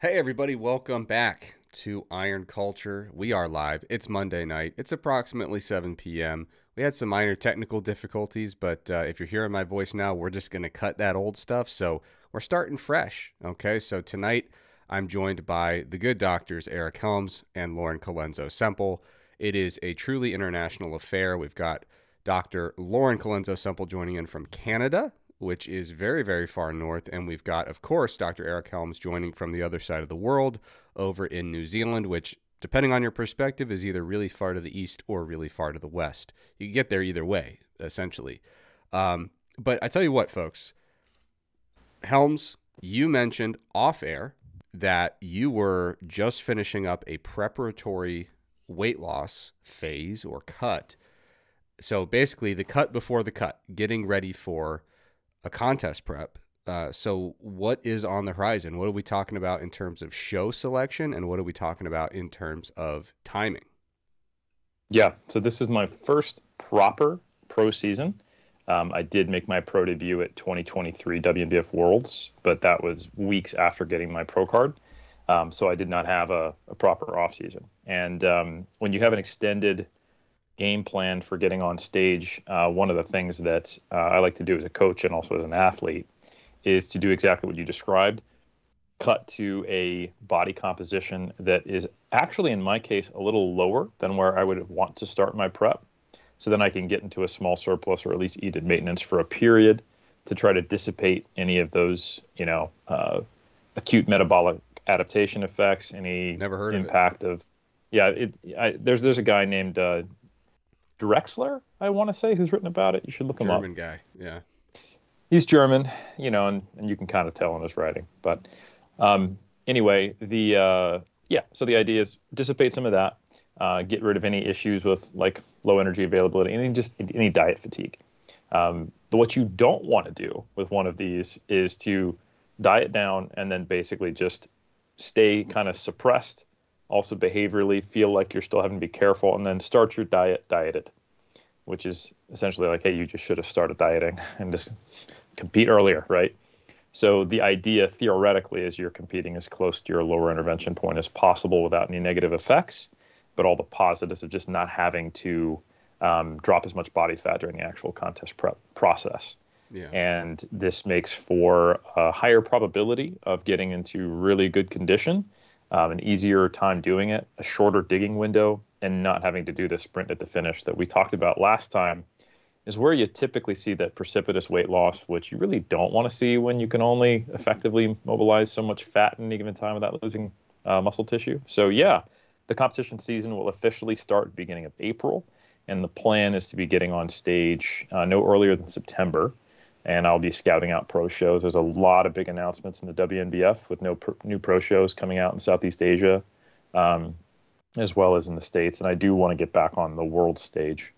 Hey everybody, welcome back to Iron Culture. We are live. It's Monday night. It's approximately 7 p.m. We had some minor technical difficulties, but if you're hearing my voice now, we're just going to cut that old stuff. So we're starting fresh. Okay, so tonight I'm joined by the good doctors Eric Helms and Lauren Colenso-Semple. It is a truly international affair. We've got Dr. Lauren Colenso-Semple joining in from Canada, which is very, very far north. And we've got, of course, Dr. Eric Helms joining from the other side of the world over in New Zealand, which, depending on your perspective, is either really far to the east or really far to the west. You can get there either way, essentially. But I tell you what, folks, Helms, you mentioned off air that you were just finishing up a preparatory weight loss phase or cut. So basically, the cut before the cut, getting ready for a contest prep. So what is on the horizon? What are we talking about in terms of show selection, and what are we talking about in terms of timing? Yeah, so this is my first proper pro season. I did make my pro debut at 2023 WNBF Worlds, but that was weeks after getting my pro card. So I did not have a proper off season. And when you have an extended game plan for getting on stage, one of the things that I like to do as a coach and also as an athlete is to do exactly what you described, cut to a body composition that is actually, in my case, a little lower than where I would want to start my prep. So then I can get into a small surplus or at least eat at maintenance for a period to try to dissipate any of those, acute metabolic adaptation effects, any Never heard impact of, there's a guy named Drexler, I want to say, who's written about it. You should look him up. German guy, yeah. He's German, and you can kind of tell in his writing. But anyway, so the idea is dissipate some of that, get rid of any issues with like low energy availability, and just any diet fatigue. But what you don't want to do with one of these is to diet down and then basically just stay kind of suppressed, also behaviorally feel like you're still having to be careful, and then start your diet dieted, which is essentially like, hey, you just should have started dieting and just compete earlier, right? So the idea theoretically is you're competing as close to your lower intervention point as possible without any negative effects, but all the positives of just not having to drop as much body fat during the actual contest prep process. Yeah. And this makes for a higher probability of getting into really good condition, an easier time doing it, a shorter digging window, and not having to do the sprint at the finish that we talked about last time is where you typically see that precipitous weight loss, which you really don't want to see when you can only effectively mobilize so much fat in any given time without losing muscle tissue. So yeah, the competition season will officially start beginning of April, and the plan is to be getting on stage no earlier than September. And I'll be scouting out pro shows. There's a lot of big announcements in the WNBF with new pro shows coming out in Southeast Asia, as well as in the States. And I do want to get back on the world stage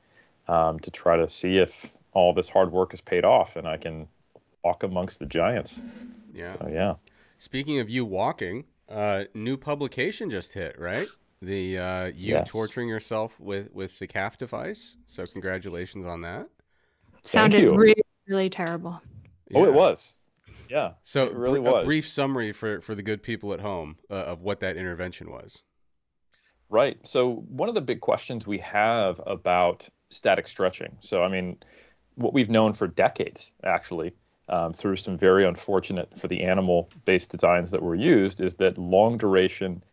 to try to see if all this hard work has paid off and I can walk amongst the giants. Yeah. So, yeah. Speaking of you walking, new publication just hit, right? The you Yes. torturing yourself with the calf device. So congratulations on that. Sounded you. really, really terrible. Oh, Yeah. it was. Yeah, So it really a was. brief summary for the good people at home of what that intervention was. Right. So one of the big questions we have about static stretching. So, I mean, what we've known for decades, actually, through some very unfortunate for the animal-based designs that were used, is that long duration,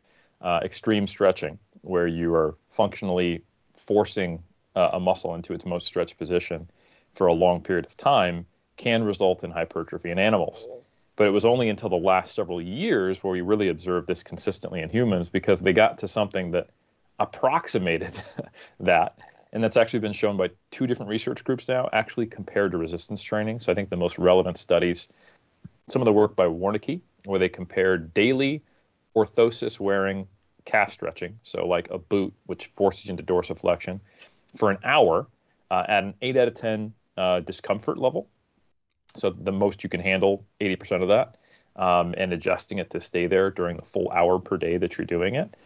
extreme stretching, where you are functionally forcing a muscle into its most stretched position for a long period of time, can result in hypertrophy in animals. But it was only until the last several years where we really observed this consistently in humans, because they got to something that approximated that. And that's actually been shown by two different research groups now, actually compared to resistance training. So I think the most relevant studies, some of the work by Warnicki, where they compared daily orthosis wearing calf stretching, so like a boot, which forces you into dorsiflexion, for an hour at an 8 out of 10 discomfort level. So the most you can handle, 80% of that, and adjusting it to stay there during the full hour per day that you're doing it,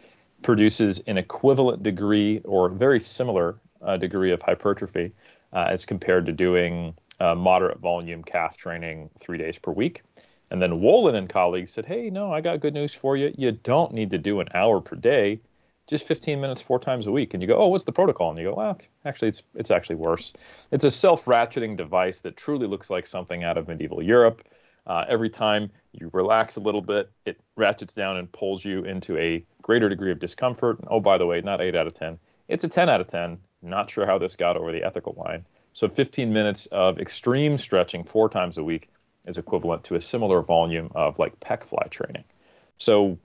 produces an equivalent degree or very similar degree of hypertrophy as compared to doing moderate volume calf training 3 days per week. And then Wolin and colleagues said, hey, no, I got good news for you. You don't need to do an hour per day, just 15 minutes 4 times a week. And you go, oh, what's the protocol? And you go, well, actually, it's actually worse. It's a self-ratcheting device that truly looks like something out of medieval Europe. Every time you relax a little bit, it ratchets down and pulls you into a greater degree of discomfort. And, oh, by the way, not 8 out of 10. It's a 10 out of 10. Not sure how this got over the ethical line. So 15 minutes of extreme stretching 4 times a week is equivalent to a similar volume of like pec fly training. So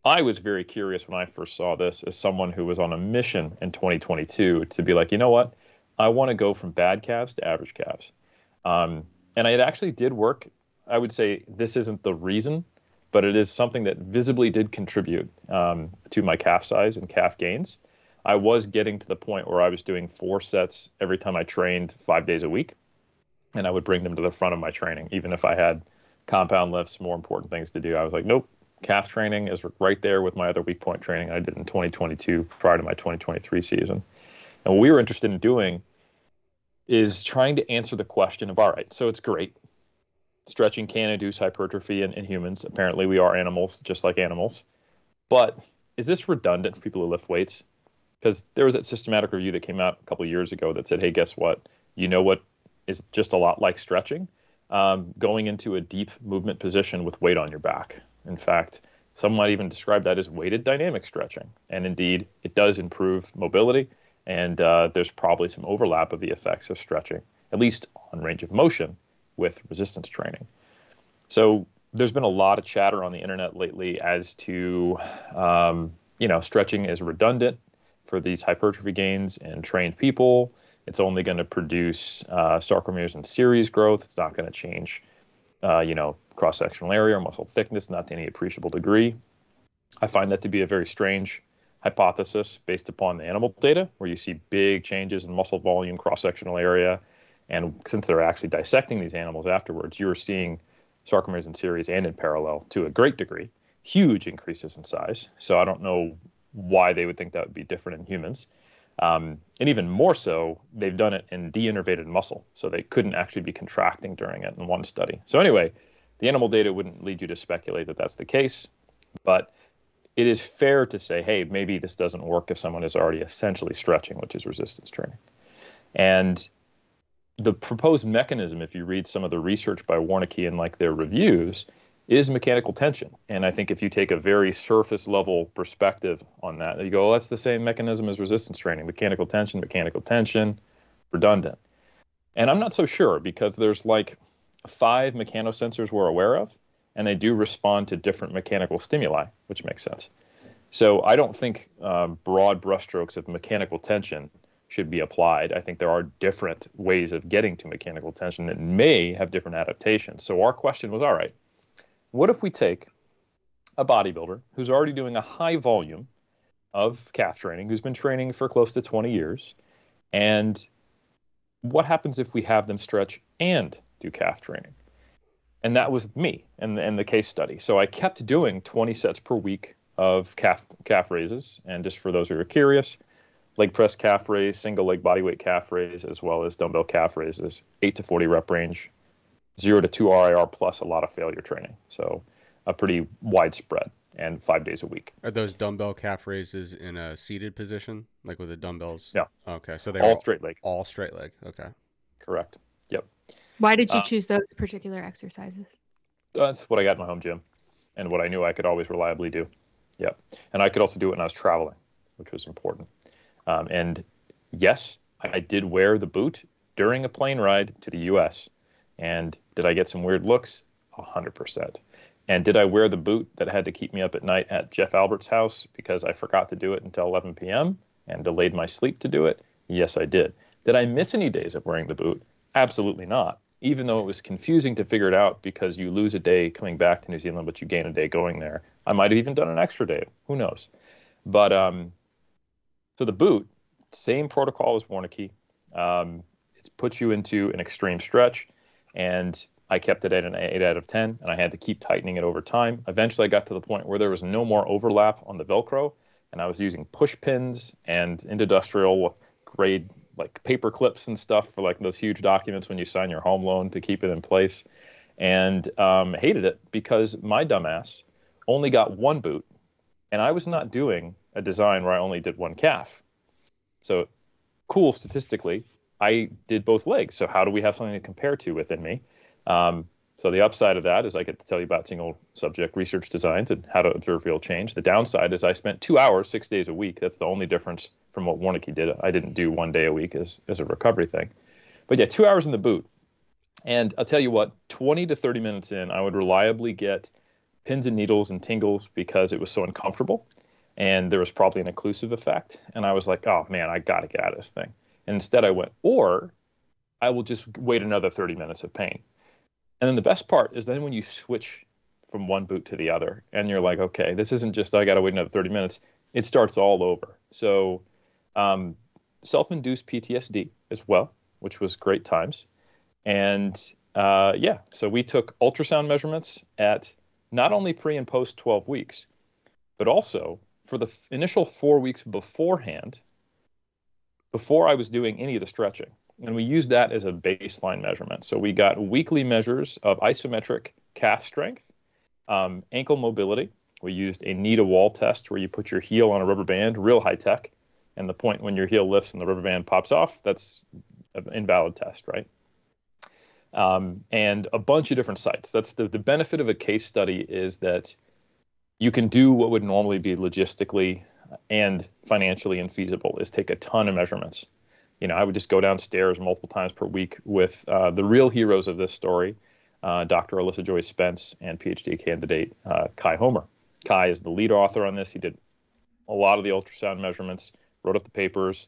I was very curious when I first saw this as someone who was on a mission in 2022 to be like, you know what? I want to go from bad calves to average calves. And it actually did work. I would say this isn't the reason, but it is something that visibly did contribute to my calf size and calf gains. I was getting to the point where I was doing 4 sets every time I trained 5 days a week, and I would bring them to the front of my training, even if I had compound lifts, more important things to do. I was like, nope, calf training is right there with my other weak point training I did in 2022 prior to my 2023 season. And what we were interested in doing is trying to answer the question of, all right, so it's great. Stretching can induce hypertrophy in humans. Apparently, we are animals, just like animals. But is this redundant for people who lift weights? Because there was that systematic review that came out a couple of years ago that said, hey, guess what? You know what is just a lot like stretching? Going into a deep movement position with weight on your back. In fact, some might even describe that as weighted dynamic stretching. And indeed, it does improve mobility. And there's probably some overlap of the effects of stretching, at least on range of motion, with resistance training. So there's been a lot of chatter on the internet lately as to, stretching is redundant for these hypertrophy gains in trained people. It's only going to produce sarcomeres and series growth. It's not going to change, cross-sectional area or muscle thickness, not to any appreciable degree. I find that to be a very strange hypothesis based upon the animal data, where you see big changes in muscle volume, cross-sectional area. And since they're actually dissecting these animals afterwards, you're seeing sarcomeres in series and in parallel to a great degree, huge increases in size. So I don't know why they would think that would be different in humans. And even more so, they've done it in de-innervated muscle. So they couldn't actually be contracting during it in one study. So anyway, the animal data wouldn't lead you to speculate that that's the case. But it is fair to say, hey, maybe this doesn't work if someone is already essentially stretching, which is resistance training. And the proposed mechanism, if you read some of the research by Warneke and like their reviews, is mechanical tension. And I think if you take a very surface level perspective on that, you go, well, that's the same mechanism as resistance training, mechanical tension, redundant. And I'm not so sure, because there's like 5 mechanosensors we're aware of, and they do respond to different mechanical stimuli, which makes sense. So I don't think broad brushstrokes of mechanical tension should be applied. I think there are different ways of getting to mechanical tension that may have different adaptations. So our question was, all right, what if we take a bodybuilder who's already doing a high volume of calf training, who's been training for close to 20 years, and what happens if we have them stretch and do calf training? And that was me and the case study. So I kept doing 20 sets per week of calf raises. And just for those who are curious, leg press calf raise, single leg bodyweight calf raise, as well as dumbbell calf raises, 8 to 40 rep range, 0 to 2 RIR plus a lot of failure training. So a pretty widespread, and 5 days a week. Are those dumbbell calf raises in a seated position, like with the dumbbells? Yeah. Okay, so they're all straight leg. All straight leg. Okay. Correct. Yep. Why did you choose those particular exercises? That's what I got in my home gym, and what I knew I could always reliably do. Yep. And I could also do it when I was traveling, which was important. And yes, I did wear the boot during a plane ride to the U.S. And did I get some weird looks? 100%. And did I wear the boot that had to keep me up at night at Jeff Albert's house because I forgot to do it until 11 p.m. and delayed my sleep to do it? Yes, I did. Did I miss any days of wearing the boot? Absolutely not. Even though it was confusing to figure it out, because you lose a day coming back to New Zealand, but you gain a day going there. I might have even done an extra day. Who knows? But so the boot, same protocol as Warneke. It puts you into an extreme stretch, and I kept it at an 8 out of 10, and I had to keep tightening it over time. Eventually, I got to the point where there was no more overlap on the Velcro, and I was using push pins and industrial grade like paper clips and stuff for like those huge documents when you sign your home loan to keep it in place. and hated it because my dumbass only got one boot, and I was not doing a design where I only did one calf. So cool statistically, I did both legs. So how do we have something to compare to within me? So the upside of that is I get to tell you about single subject research designs and how to observe real change. The downside is I spent 2 hours, 6 days a week. That's the only difference from what Warnicki did. I didn't do 1 day a week as a recovery thing. But yeah, 2 hours in the boot. And I'll tell you what, 20 to 30 minutes in, I would reliably get pins and needles and tingles because it was so uncomfortable. And there was probably an occlusive effect. And I was like, oh man, I got to get out of this thing. And instead I went, or I will just wait another 30 minutes of pain. And then the best part is then when you switch from one boot to the other and you're like, okay, this isn't just, I got to wait another 30 minutes. It starts all over. So self-induced PTSD as well, which was great times. And yeah, so we took ultrasound measurements at not only pre and post 12 weeks, but also for the initial 4 weeks beforehand, before I was doing any of the stretching. And we used that as a baseline measurement. So we got weekly measures of isometric calf strength, ankle mobility. We used a knee-to-wall test where you put your heel on a rubber band, real high tech. And the point when your heel lifts and the rubber band pops off, that's an invalid test, right? And a bunch of different sites. That's the benefit of a case study is that you can do what would normally be logistically and financially infeasible is take a ton of measurements. You know, I would just go downstairs multiple times per week with the real heroes of this story, Dr. Alyssa Joy Spence and PhD candidate Kai Homer. Kai is the lead author on this. He did a lot of the ultrasound measurements, wrote up the papers,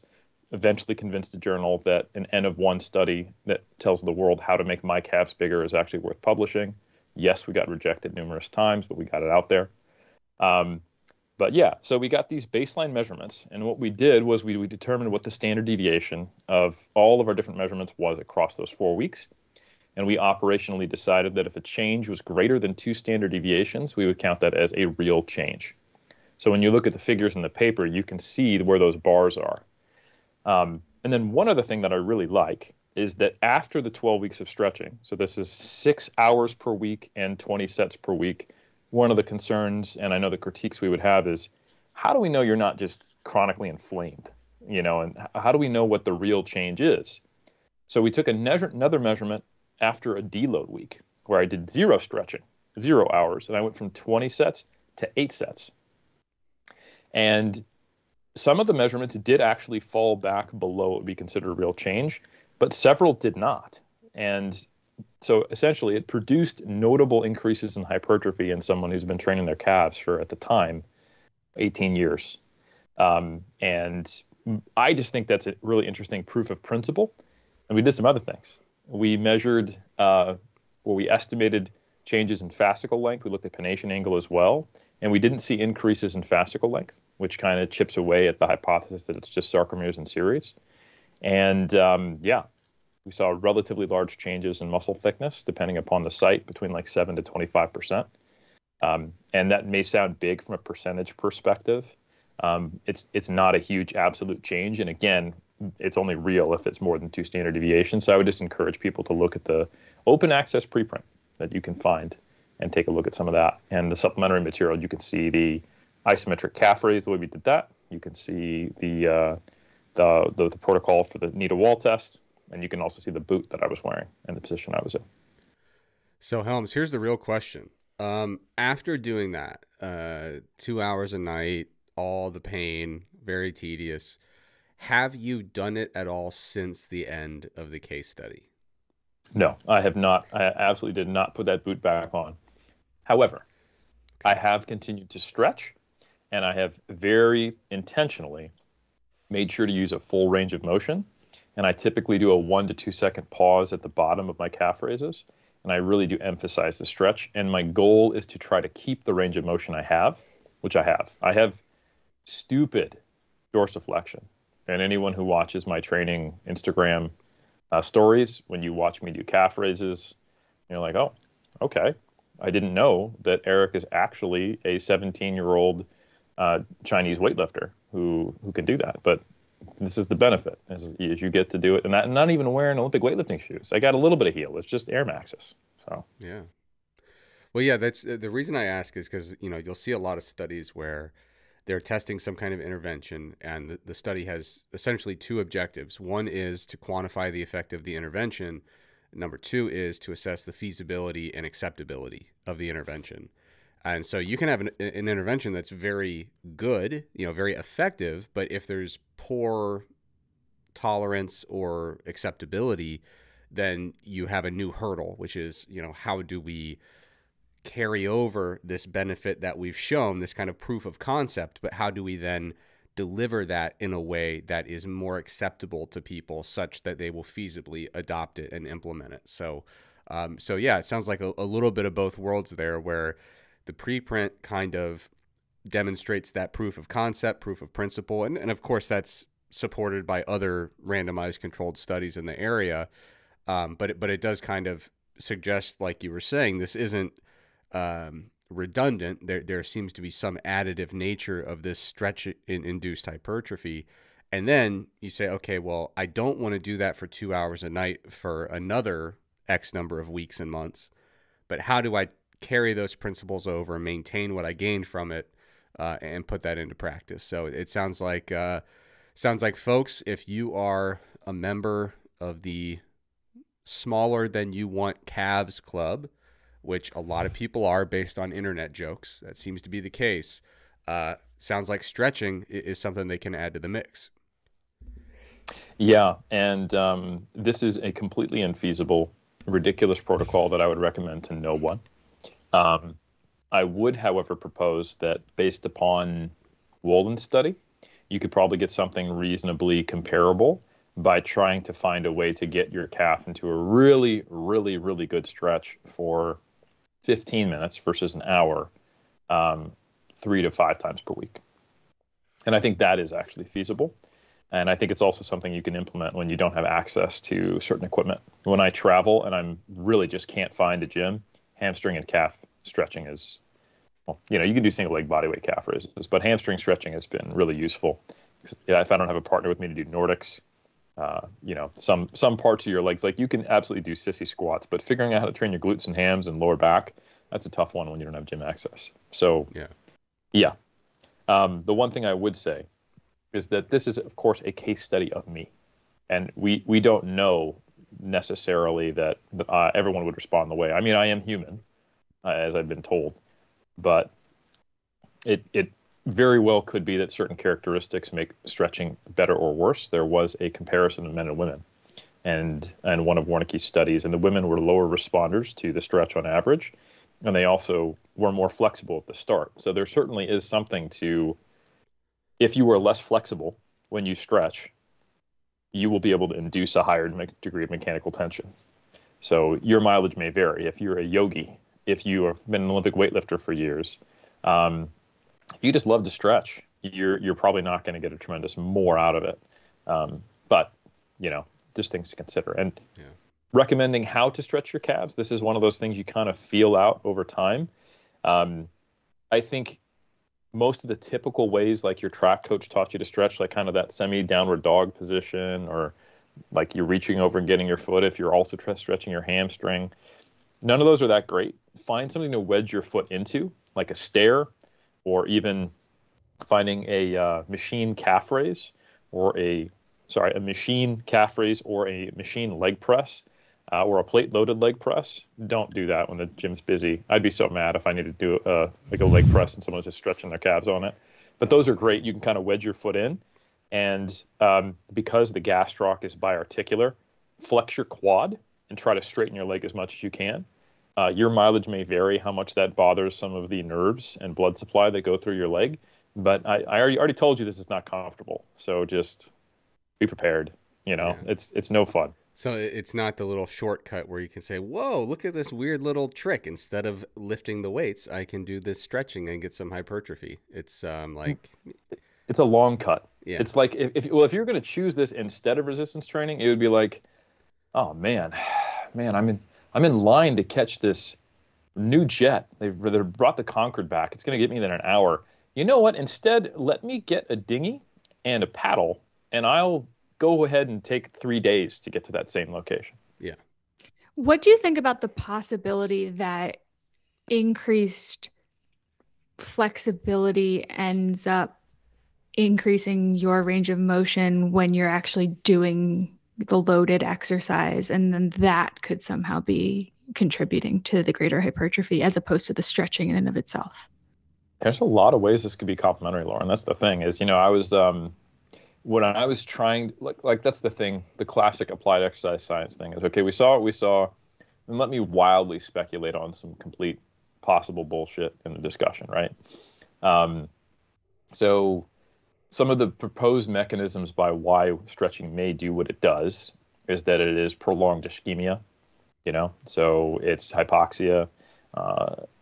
eventually convinced a journal that an N of 1 study that tells the world how to make my calves bigger is actually worth publishing. Yes, we got rejected numerous times, but we got it out there. But yeah, so we got these baseline measurements, and what we did was we determined what the standard deviation of all of our different measurements was across those 4 weeks. And we operationally decided that if a change was greater than 2 standard deviations, we would count that as a real change. So when you look at the figures in the paper, you can see where those bars are. And then one other thing that I really like is that after the 12 weeks of stretching, so this is 6 hours per week and 20 sets per week, one of the concerns, and I know the critiques we would have is, how do we know you're not just chronically inflamed? You know, and how do we know what the real change is? So we took another measurement after a deload week where I did 0 stretching, 0 hours, and I went from 20 sets to 8 sets. And some of the measurements did actually fall back below what would be considered a real change, but several did not. And so essentially it produced notable increases in hypertrophy in someone who's been training their calves for, at the time, 18 years. And I just think that's a really interesting proof of principle. And we did some other things. We measured, we estimated changes in fascicle length. We looked at pennation angle as well. And we didn't see increases in fascicle length, which kind of chips away at the hypothesis that it's just sarcomeres and series. And yeah, we saw relatively large changes in muscle thickness, depending upon the site, between like 7 to 25%. And that may sound big from a percentage perspective. It's not a huge absolute change. And again, it's only real if it's more than 2 standard deviations. So I would just encourage people to look at the open access preprint that you can find and take a look at some of that. And the supplementary material, you can see the isometric calf raise, the way we did that. You can see the protocol for the knee-to-wall test. And you can also see the boot that I was wearing and the position I was in. So Helms, here's the real question. After doing that, 2 hours a night, all the pain, very tedious, have you done it at all since the end of the case study? No, I have not. I absolutely did not put that boot back on. However, I have continued to stretch, and I have very intentionally made sure to use a full range of motion. And I typically do a 1 to 2 second pause at the bottom of my calf raises. And I really do emphasize the stretch. And my goal is to try to keep the range of motion I have, which I have. I have stupid dorsiflexion. And anyone who watches my training Instagram stories, when you watch me do calf raises, you're like, oh, okay. I didn't know that Eric is actually a 17-year-old Chinese weightlifter who can do that. But this is the benefit is you get to do it, and not even wearing Olympic weightlifting shoes. I got a little bit of heel. It's just Air Maxes. So Yeah. Well, yeah, that's the reason I ask is because, you'll see a lot of studies where they're testing some kind of intervention, and the study has essentially two objectives. One is to quantify the effect of the intervention. Number two is to assess the feasibility and acceptability of the intervention. And so you can have an intervention that's very good, very effective, but if there's poor tolerance or acceptability, then you have a new hurdle, which is, how do we carry over this benefit that we've shown, this kind of proof of concept, but how do we then deliver that in a way that is more acceptable to people such that they will feasibly adopt it and implement it? So yeah, it sounds like a little bit of both worlds there, where the preprint kind of demonstrates that proof of concept, proof of principle, and of course that's supported by other randomized controlled studies in the area. But it does kind of suggest, like you were saying, this isn't redundant. There seems to be some additive nature of this stretch-induced hypertrophy. And then you say, okay, well, I don't want to do that for 2 hours a night for another X number of weeks and months. But how do I carry those principles over, maintain what I gained from it, and put that into practice? So it sounds like folks, if you are a member of the smaller than you want calves club, which a lot of people are based on internet jokes, that seems to be the case, sounds like stretching is something they can add to the mix. Yeah, and this is a completely infeasible, ridiculous protocol that I would recommend to no one. I would, however, propose that based upon Wolden's study, you could probably get something reasonably comparable by trying to find a way to get your calf into a really, really, really good stretch for 15 minutes versus an hour, 3 to 5 times per week. And I think that is actually feasible. And I think it's also something you can implement when you don't have access to certain equipment. When I travel and I'm really just can't find a gym, hamstring and calf stretching is, well, you can do single leg bodyweight calf raises, but hamstring stretching has been really useful. Yeah, if I don't have a partner with me to do Nordics, some parts of your legs, like you can absolutely do sissy squats, but figuring out how to train your glutes and hams and lower back, that's a tough one when you don't have gym access. So yeah. The one thing I would say is that this is, of course, a case study of me, and we don't know necessarily that everyone would respond the way. I mean, I am human, as I've been told, but it very well could be that certain characteristics make stretching better or worse. There was a comparison of men and women, and one of Wernicke's studies, and the women were lower responders to the stretch on average, and they also were more flexible at the start. So there certainly is something to, if you are less flexible when you stretch, you will be able to induce a higher degree of mechanical tension. So your mileage may vary. If you're a yogi, if you have been an Olympic weightlifter for years, if you just love to stretch, you're probably not going to get a tremendous more out of it. But just things to consider. And recommending how to stretch your calves, this is one of those things you kind of feel out over time. I think most of the typical ways, like your track coach taught you to stretch, like kind of that semi-downward dog position, or like you're reaching over and getting your foot if you're also stretching your hamstring, none of those are that great. Find something to wedge your foot into, like a stair, or even finding a machine calf raise, or a machine calf raise, or a machine leg press, or a plate-loaded leg press. Don't do that when the gym's busy. I'd be so mad if I needed to do like a leg press and someone's just stretching their calves on it. But those are great. You can kind of wedge your foot in, and because the gastroc is biarticular, flex your quad and try to straighten your leg as much as you can. Your mileage may vary how much that bothers some of the nerves and blood supply that go through your leg, but I already told you this is not comfortable. So just be prepared. It's no fun. So it's not the little shortcut where you can say, whoa, look at this weird little trick. Instead of lifting the weights, I can do this stretching and get some hypertrophy. It's it's a long cut. Yeah. It's like if you're going to choose this instead of resistance training, it would be like, oh man, I'm in line to catch this new jet. They brought the Concorde back. It's going to get me there in an hour. You know what? Instead, let me get a dinghy and a paddle and I'll go ahead and take 3 days to get to that same location. Yeah. What do you think about the possibility that increased flexibility ends up increasing your range of motion when you're actually doing the loaded exercise, and then that could somehow be contributing to the greater hypertrophy as opposed to the stretching in and of itself? There's a lot of ways this could be complementary, Lauren. That's the thing is, I was when I was trying, like that's the thing, the classic applied exercise science thing is, okay, we saw what we saw, and let me wildly speculate on some complete possible bullshit in the discussion, right? So some of the proposed mechanisms by why stretching may do what it does is that it is prolonged ischemia, so it's hypoxia.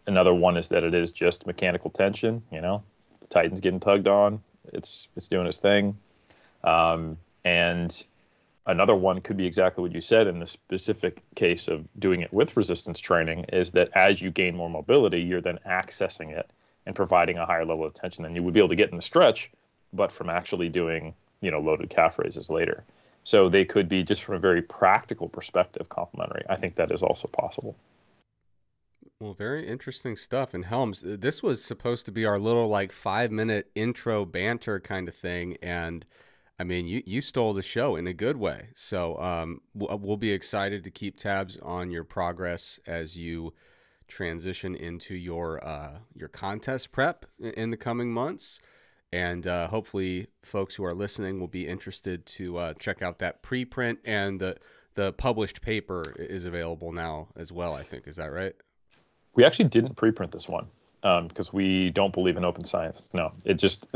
Another one is that it is just mechanical tension, the Titan's getting tugged on, it's doing its thing. And another one could be exactly what you said in the specific case of doing it with resistance training, is that as you gain more mobility, you're then accessing it and providing a higher level of tension than you would be able to get in the stretch, but from actually doing, loaded calf raises later. So they could be, just from a very practical perspective, complementary. I think that is also possible. Well, very interesting stuff. And Helms, this was supposed to be our little 5-minute intro banter kind of thing. And I mean, you stole the show in a good way. So we'll be excited to keep tabs on your progress as you transition into your contest prep in the coming months. And hopefully folks who are listening will be interested to check out that preprint, and the published paper is available now as well, I think. Is that right? We actually didn't preprint this one because we don't believe in open science. No, it just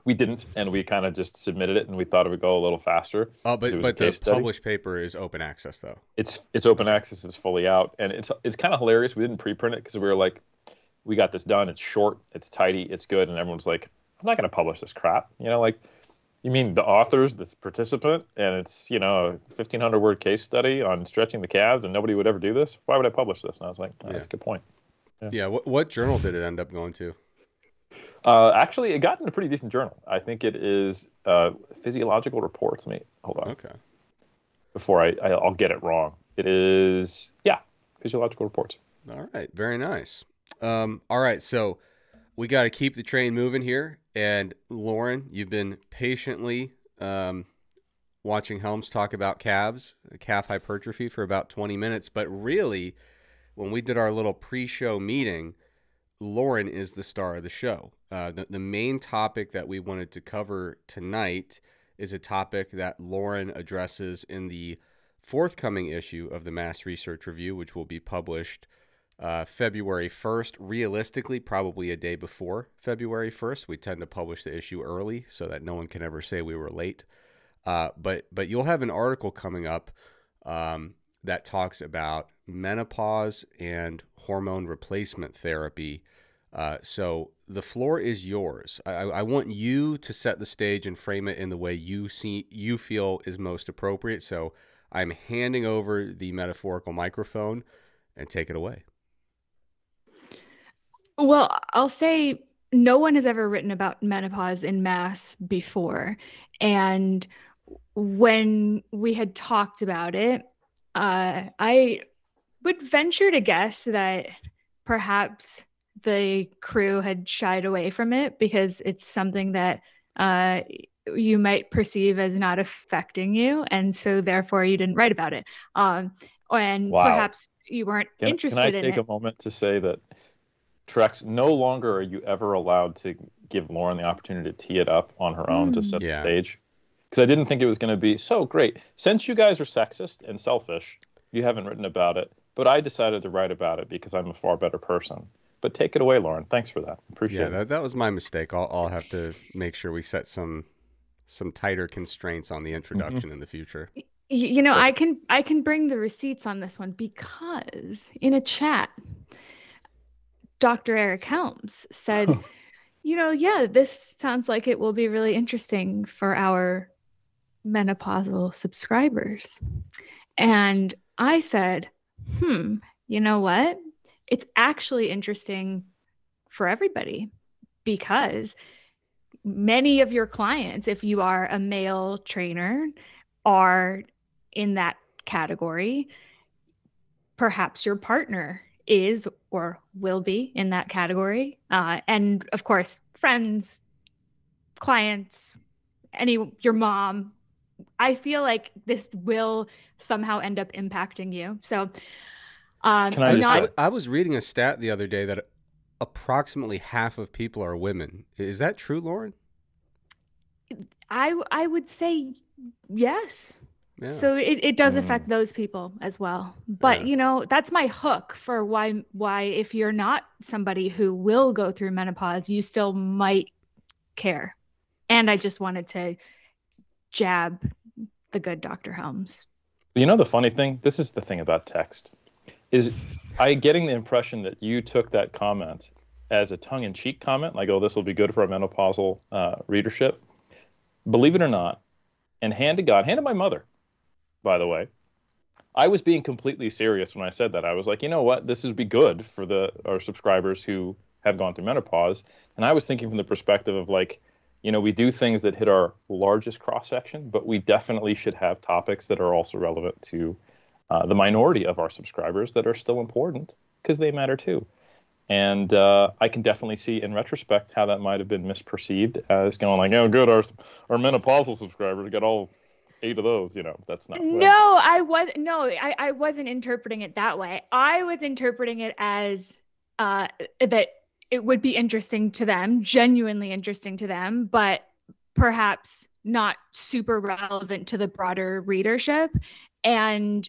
we didn't, and we kind of just submitted it, and we thought it would go a little faster. Oh, but the published paper is open access, though. It's open access. It's fully out, and it's kind of hilarious. We didn't preprint it because we were like, we got this done. It's short, it's tidy, it's good, and everyone's like, I'm not going to publish this crap. You mean the author's this participant, and it's, a 1,500 word case study on stretching the calves, and nobody would ever do this? Why would I publish this? And I was like, that's a good point. Yeah. What journal did it end up going to? Actually, it got in a pretty decent journal. I think it is Physiological Reports. Let me hold on. Okay. Before I'll get it wrong. It is, Physiological Reports. All right. Very nice. All right. So we got to keep the train moving here. And Lauren, you've been patiently watching Helms talk about calf hypertrophy for about 20 minutes. But really, when we did our little pre-show meeting, Lauren is the star of the show. The main topic that we wanted to cover tonight is a topic that Lauren addresses in the forthcoming issue of the Mass Research Review, which will be published February 1st, realistically, probably a day before February 1st. We tend to publish the issue early so that no one can ever say we were late. But you'll have an article coming up that talks about menopause and hormone replacement therapy. So the floor is yours. I want you to set the stage and frame it in the way you feel is most appropriate. So I'm handing over the metaphorical microphone, and take it away. Well, I'll say no one has ever written about menopause in mass before. And when we had talked about it, I would venture to guess that perhaps the crew had shied away from it because it's something that you might perceive as not affecting you. And so therefore you didn't write about it. And Wow. Perhaps you weren't interested in it. Can I take a moment to say that Trex, no longer are you ever allowed to give Lauren the opportunity to tee it up on her own to set the stage? Because I didn't think it was going to be so great. Since you guys are sexist and selfish, you haven't written about it. But I decided to write about it because I'm a far better person. But take it away, Lauren. Thanks for that. Appreciate it. That was my mistake. I'll have to make sure we set some tighter constraints on the introduction in the future. I can bring the receipts on this one because in a chat, Dr. Eric Helms said, this sounds like it will be really interesting for our menopausal subscribers. And I said, you know what? It's actually interesting for everybody because many of your clients, if you are a male trainer, are in that category. Perhaps your partner is or will be in that category. And of course, friends, clients, your mom. I feel like this will somehow end up impacting you. So, Can I just say, I was reading a stat the other day that approximately half of people are women. Is that true, Lauren? I would say yes. Yeah. So it does affect those people as well. But that's my hook for why if you're not somebody who will go through menopause, you still might care. And I just wanted to jab the good Dr. Helms. the funny thing, this is the thing about text, is I getting the impression that you took that comment as a tongue-in-cheek comment, like, oh, this will be good for our menopausal readership. Believe it or not, and hand to God, hand to my mother, by the way, I was being completely serious when I said that. I was like, you know what, this would be good for our subscribers who have gone through menopause. And I was thinking from the perspective of like, we do things that hit our largest cross-section, but we definitely should have topics that are also relevant to the minority of our subscribers that are still important because they matter too. And I can definitely see in retrospect how that might have been misperceived as going like, oh, good, our menopausal subscribers got all 8 of those. That's not. No, I wasn't interpreting it that way. I was interpreting it as that it would be interesting to them, genuinely interesting to them, but perhaps not super relevant to the broader readership. And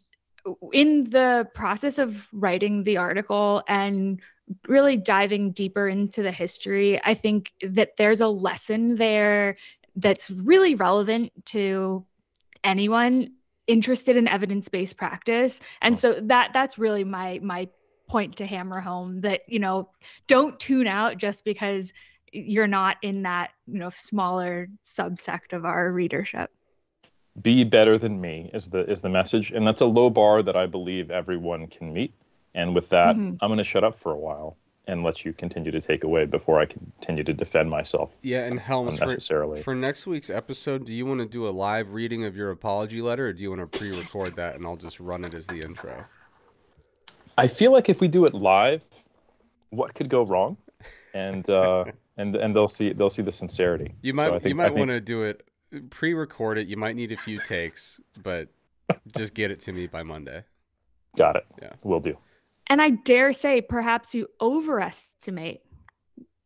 in the process of writing the article and really diving deeper into the history, I think that there's a lesson there that's really relevant to anyone interested in evidence-based practice. And so that's really my point to hammer home that, don't tune out just because you're not in that, smaller subsect of our readership. Be better than me is the message. And that's a low bar that I believe everyone can meet. And with that, I'm going to shut up for a while and let you continue to take away before I continue to defend myself. Yeah, and Helms, unnecessarily. For next week's episode, do you want to do a live reading of your apology letter, or do you want to pre-record that and I'll just run it as the intro? I feel like if we do it live, what could go wrong? And and they'll see the sincerity. You might want to do it, pre-record it. You might need a few takes, but just get it to me by Monday. Got it. Yeah, will do. And I dare say perhaps you overestimate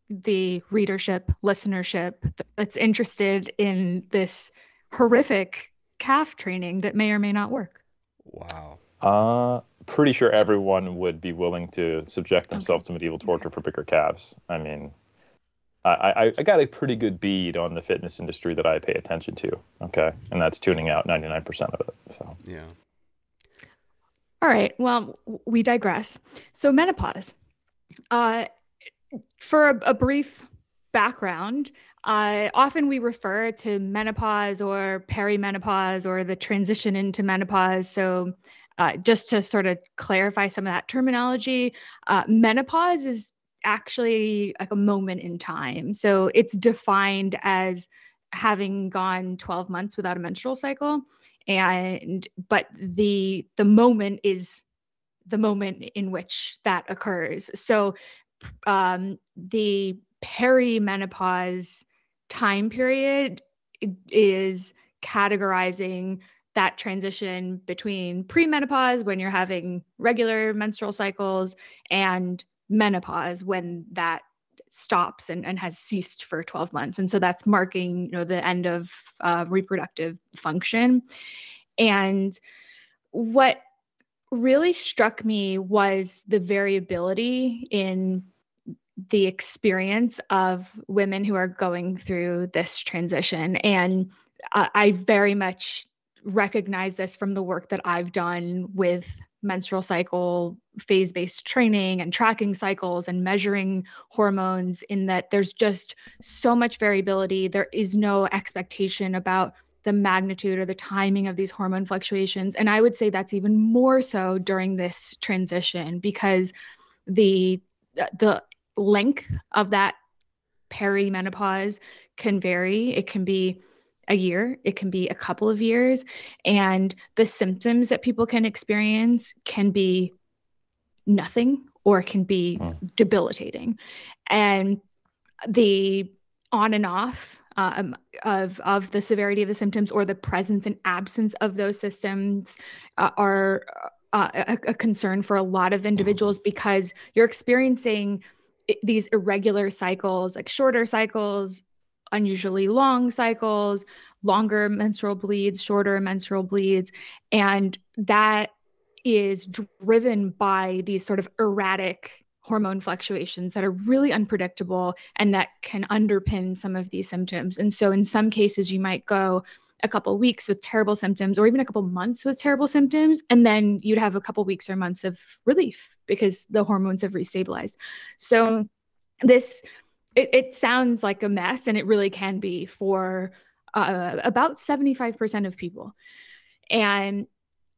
the readership, listenership that's interested in this horrific calf training that may or may not work. Wow. Pretty sure everyone would be willing to subject themselves to medieval torture for bigger calves. I mean, I got a pretty good bead on the fitness industry that I pay attention to. Okay. And that's tuning out 99% of it. So, yeah. All right. Well, we digress. So menopause. For a brief background, often we refer to menopause or perimenopause or the transition into menopause. So just to sort of clarify some of that terminology, menopause is actually like a moment in time. So it's defined as having gone 12 months without a menstrual cycle. But the moment is the moment in which that occurs. So the perimenopause time period is categorizing that transition between premenopause, when you're having regular menstrual cycles, and menopause, when that stops and has ceased for 12 months. And so that's marking, the end of reproductive function. And what really struck me was the variability in the experience of women who are going through this transition. And I very much recognize this from the work that I've done with menstrual cycle phase-based training and tracking cycles and measuring hormones, in that there's just so much variability. There is no expectation about the magnitude or the timing of these hormone fluctuations. And I would say that's even more so during this transition, because the length of that perimenopause can vary. It can be a year, it can be a couple of years, and the symptoms that people can experience can be nothing or can be debilitating. And the on and off of the severity of the symptoms or the presence and absence of those symptoms are a concern for a lot of individuals, because you're experiencing these irregular cycles, like shorter cycles, unusually long cycles, longer menstrual bleeds, shorter menstrual bleeds. And that is driven by these sort of erratic hormone fluctuations that are really unpredictable and that can underpin some of these symptoms. And so in some cases, you might go a couple of weeks with terrible symptoms, or even a couple of months with terrible symptoms, and then you'd have a couple of weeks or months of relief because the hormones have restabilized. So this, it sounds like a mess, and it really can be for about 75% of people. And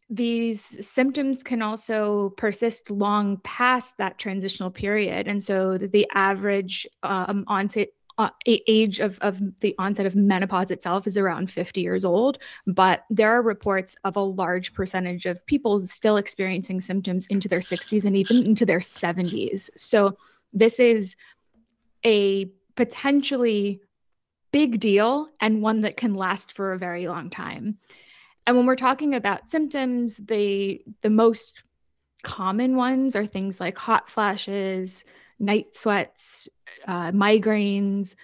these symptoms can also persist long past that transitional period. And so the average onset age of the onset of menopause itself is around 50 years old, but there are reports of a large percentage of people still experiencing symptoms into their 60s and even into their 70s. So this is a potentially big deal, and one that can last for a very long time. And when we're talking about symptoms, the most common ones are things like hot flashes, night sweats, migraines,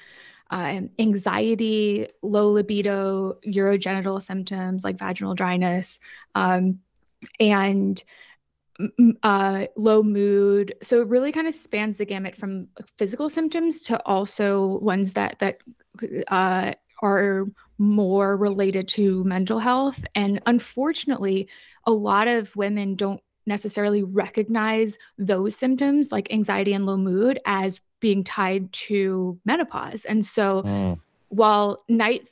anxiety, low libido, urogenital symptoms like vaginal dryness, and low mood. So it really kind of spans the gamut from physical symptoms to also ones that are more related to mental health. And unfortunately, a lot of women don't necessarily recognize those symptoms like anxiety and low mood as being tied to menopause. And so while night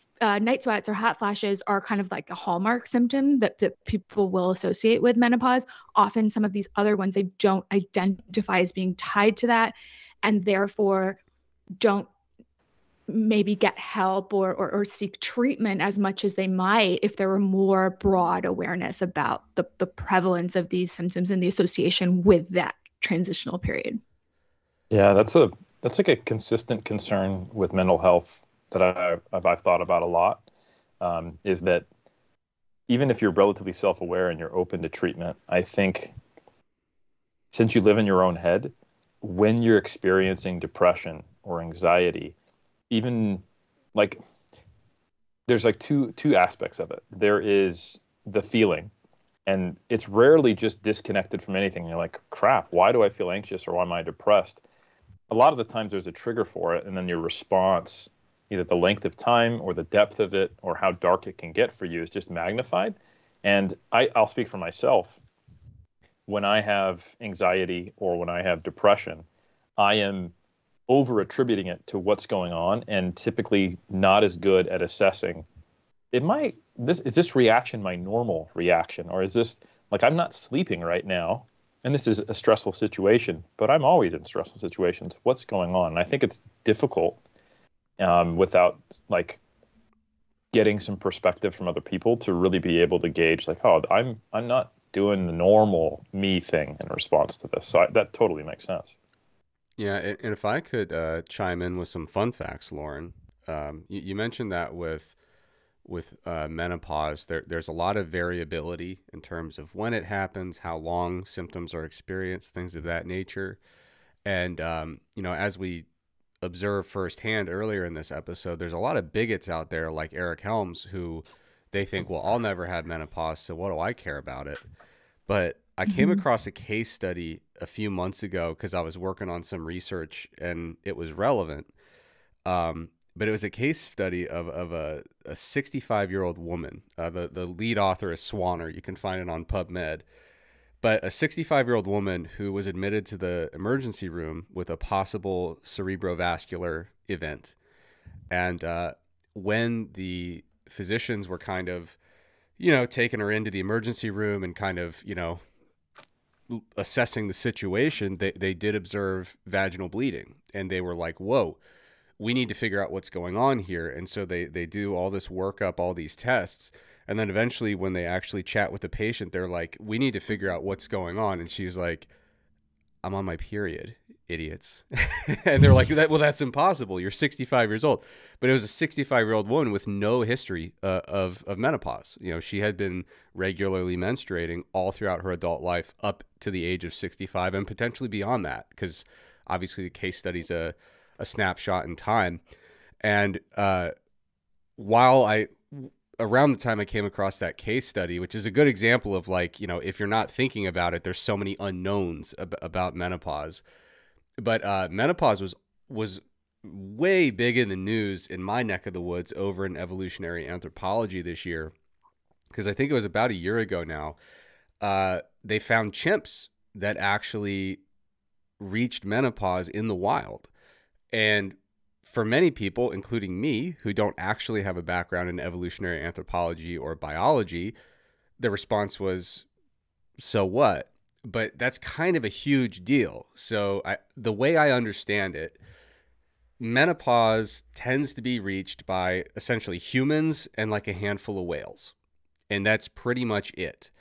sweats or hot flashes are kind of like a hallmark symptom that people will associate with menopause, often some of these other ones they don't identify as being tied to that, and therefore don't maybe get help or seek treatment as much as they might if there were more broad awareness about the prevalence of these symptoms and the association with that transitional period. Yeah, that's like a consistent concern with mental health that I've thought about a lot, is that even if you're relatively self-aware and you're open to treatment, I think since you live in your own head, when you're experiencing depression or anxiety, even like there's like two aspects of it. There is the feeling, and it's rarely just disconnected from anything. You're like, crap, why do I feel anxious, or why am I depressed? A lot of the times there's a trigger for it, and then your response, either the length of time or the depth of it or how dark it can get for you, is just magnified. And I'll speak for myself. When I have anxiety or when I have depression, I am over attributing it to what's going on, and typically not as good at assessing, is this reaction my normal reaction, or is this like I'm not sleeping right now and this is a stressful situation, but I'm always in stressful situations. What's going on? And I think it's difficult without like getting some perspective from other people to really be able to gauge like, oh, I'm not doing the normal me thing in response to this. So that totally makes sense. Yeah, and if I could chime in with some fun facts, Lauren, you mentioned that with menopause, there's a lot of variability in terms of when it happens, how long symptoms are experienced, things of that nature. And as we observed firsthand earlier in this episode, there's a lot of bigots out there like Eric Helms who they think, well, I'll never have menopause, so what do I care about it? But I came across a case study a few months ago because I was working on some research and it was relevant. But it was a case study of a 65-year-old woman. The lead author is Swanner. You can find it on PubMed. But a 65-year-old woman who was admitted to the emergency room with a possible cerebrovascular event. And when the physicians were kind of, taking her into the emergency room and kind of, assessing the situation, they did observe vaginal bleeding. And they were like, whoa, we need to figure out what's going on here. And so they do all this workup, all these tests. And then eventually when they actually chat with the patient, they're like, we need to figure out what's going on. And she's like, I'm on my period, idiots. And they're like, well, that's impossible. You're 65 years old. But it was a 65-year-old woman with no history of menopause. You know, she had been regularly menstruating all throughout her adult life up to the age of 65 and potentially beyond that, because obviously the case study's a snapshot in time. And around the time I came across that case study, which is a good example of, like, you know, if you're not thinking about it, there's so many unknowns about menopause. But menopause was way big in the news in my neck of the woods over in evolutionary anthropology this year, because I think it was about a year ago now. They found chimps that actually reached menopause in the wild. And for many people, including me, who don't actually have a background in evolutionary anthropology or biology, the response was, so what? But that's kind of a huge deal. So the way I understand it, menopause tends to be reached by essentially humans and like a handful of whales. And that's pretty much it.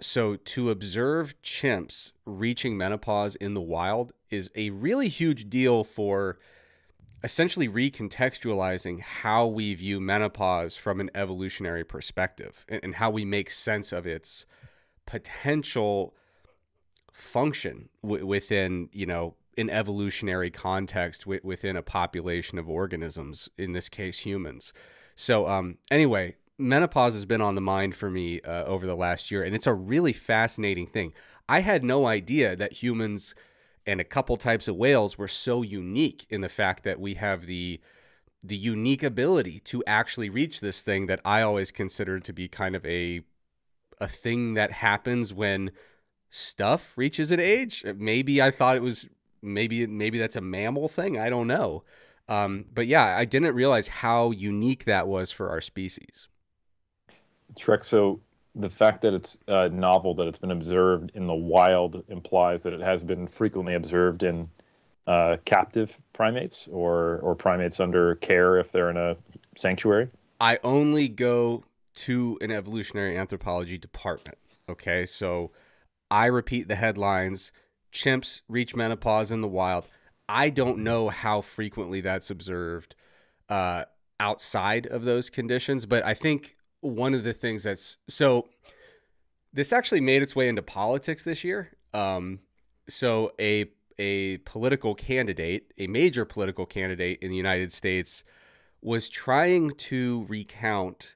So to observe chimps reaching menopause in the wild is a really huge deal for essentially recontextualizing how we view menopause from an evolutionary perspective and how we make sense of its potential function within, you know, an evolutionary context within a population of organisms, in this case, humans. So anyway, menopause has been on the mind for me over the last year, and it's a really fascinating thing. I had no idea that humans and a couple types of whales were so unique in the fact that we have the unique ability to actually reach this thing that I always considered to be kind of a thing that happens when stuff reaches an age. Maybe I thought it was maybe that's a mammal thing. I don't know. But yeah, I didn't realize how unique that was for our species. Trex, so the fact that it's novel, that it's been observed in the wild, implies that it has been frequently observed in captive primates or primates under care if they're in a sanctuary? I only go to an evolutionary anthropology department. Okay, so I repeat the headlines. Chimps reach menopause in the wild. I don't know how frequently that's observed outside of those conditions, but I think one of the things so this actually made its way into politics this year. So a political candidate, a major political candidate in the United States, was trying to recount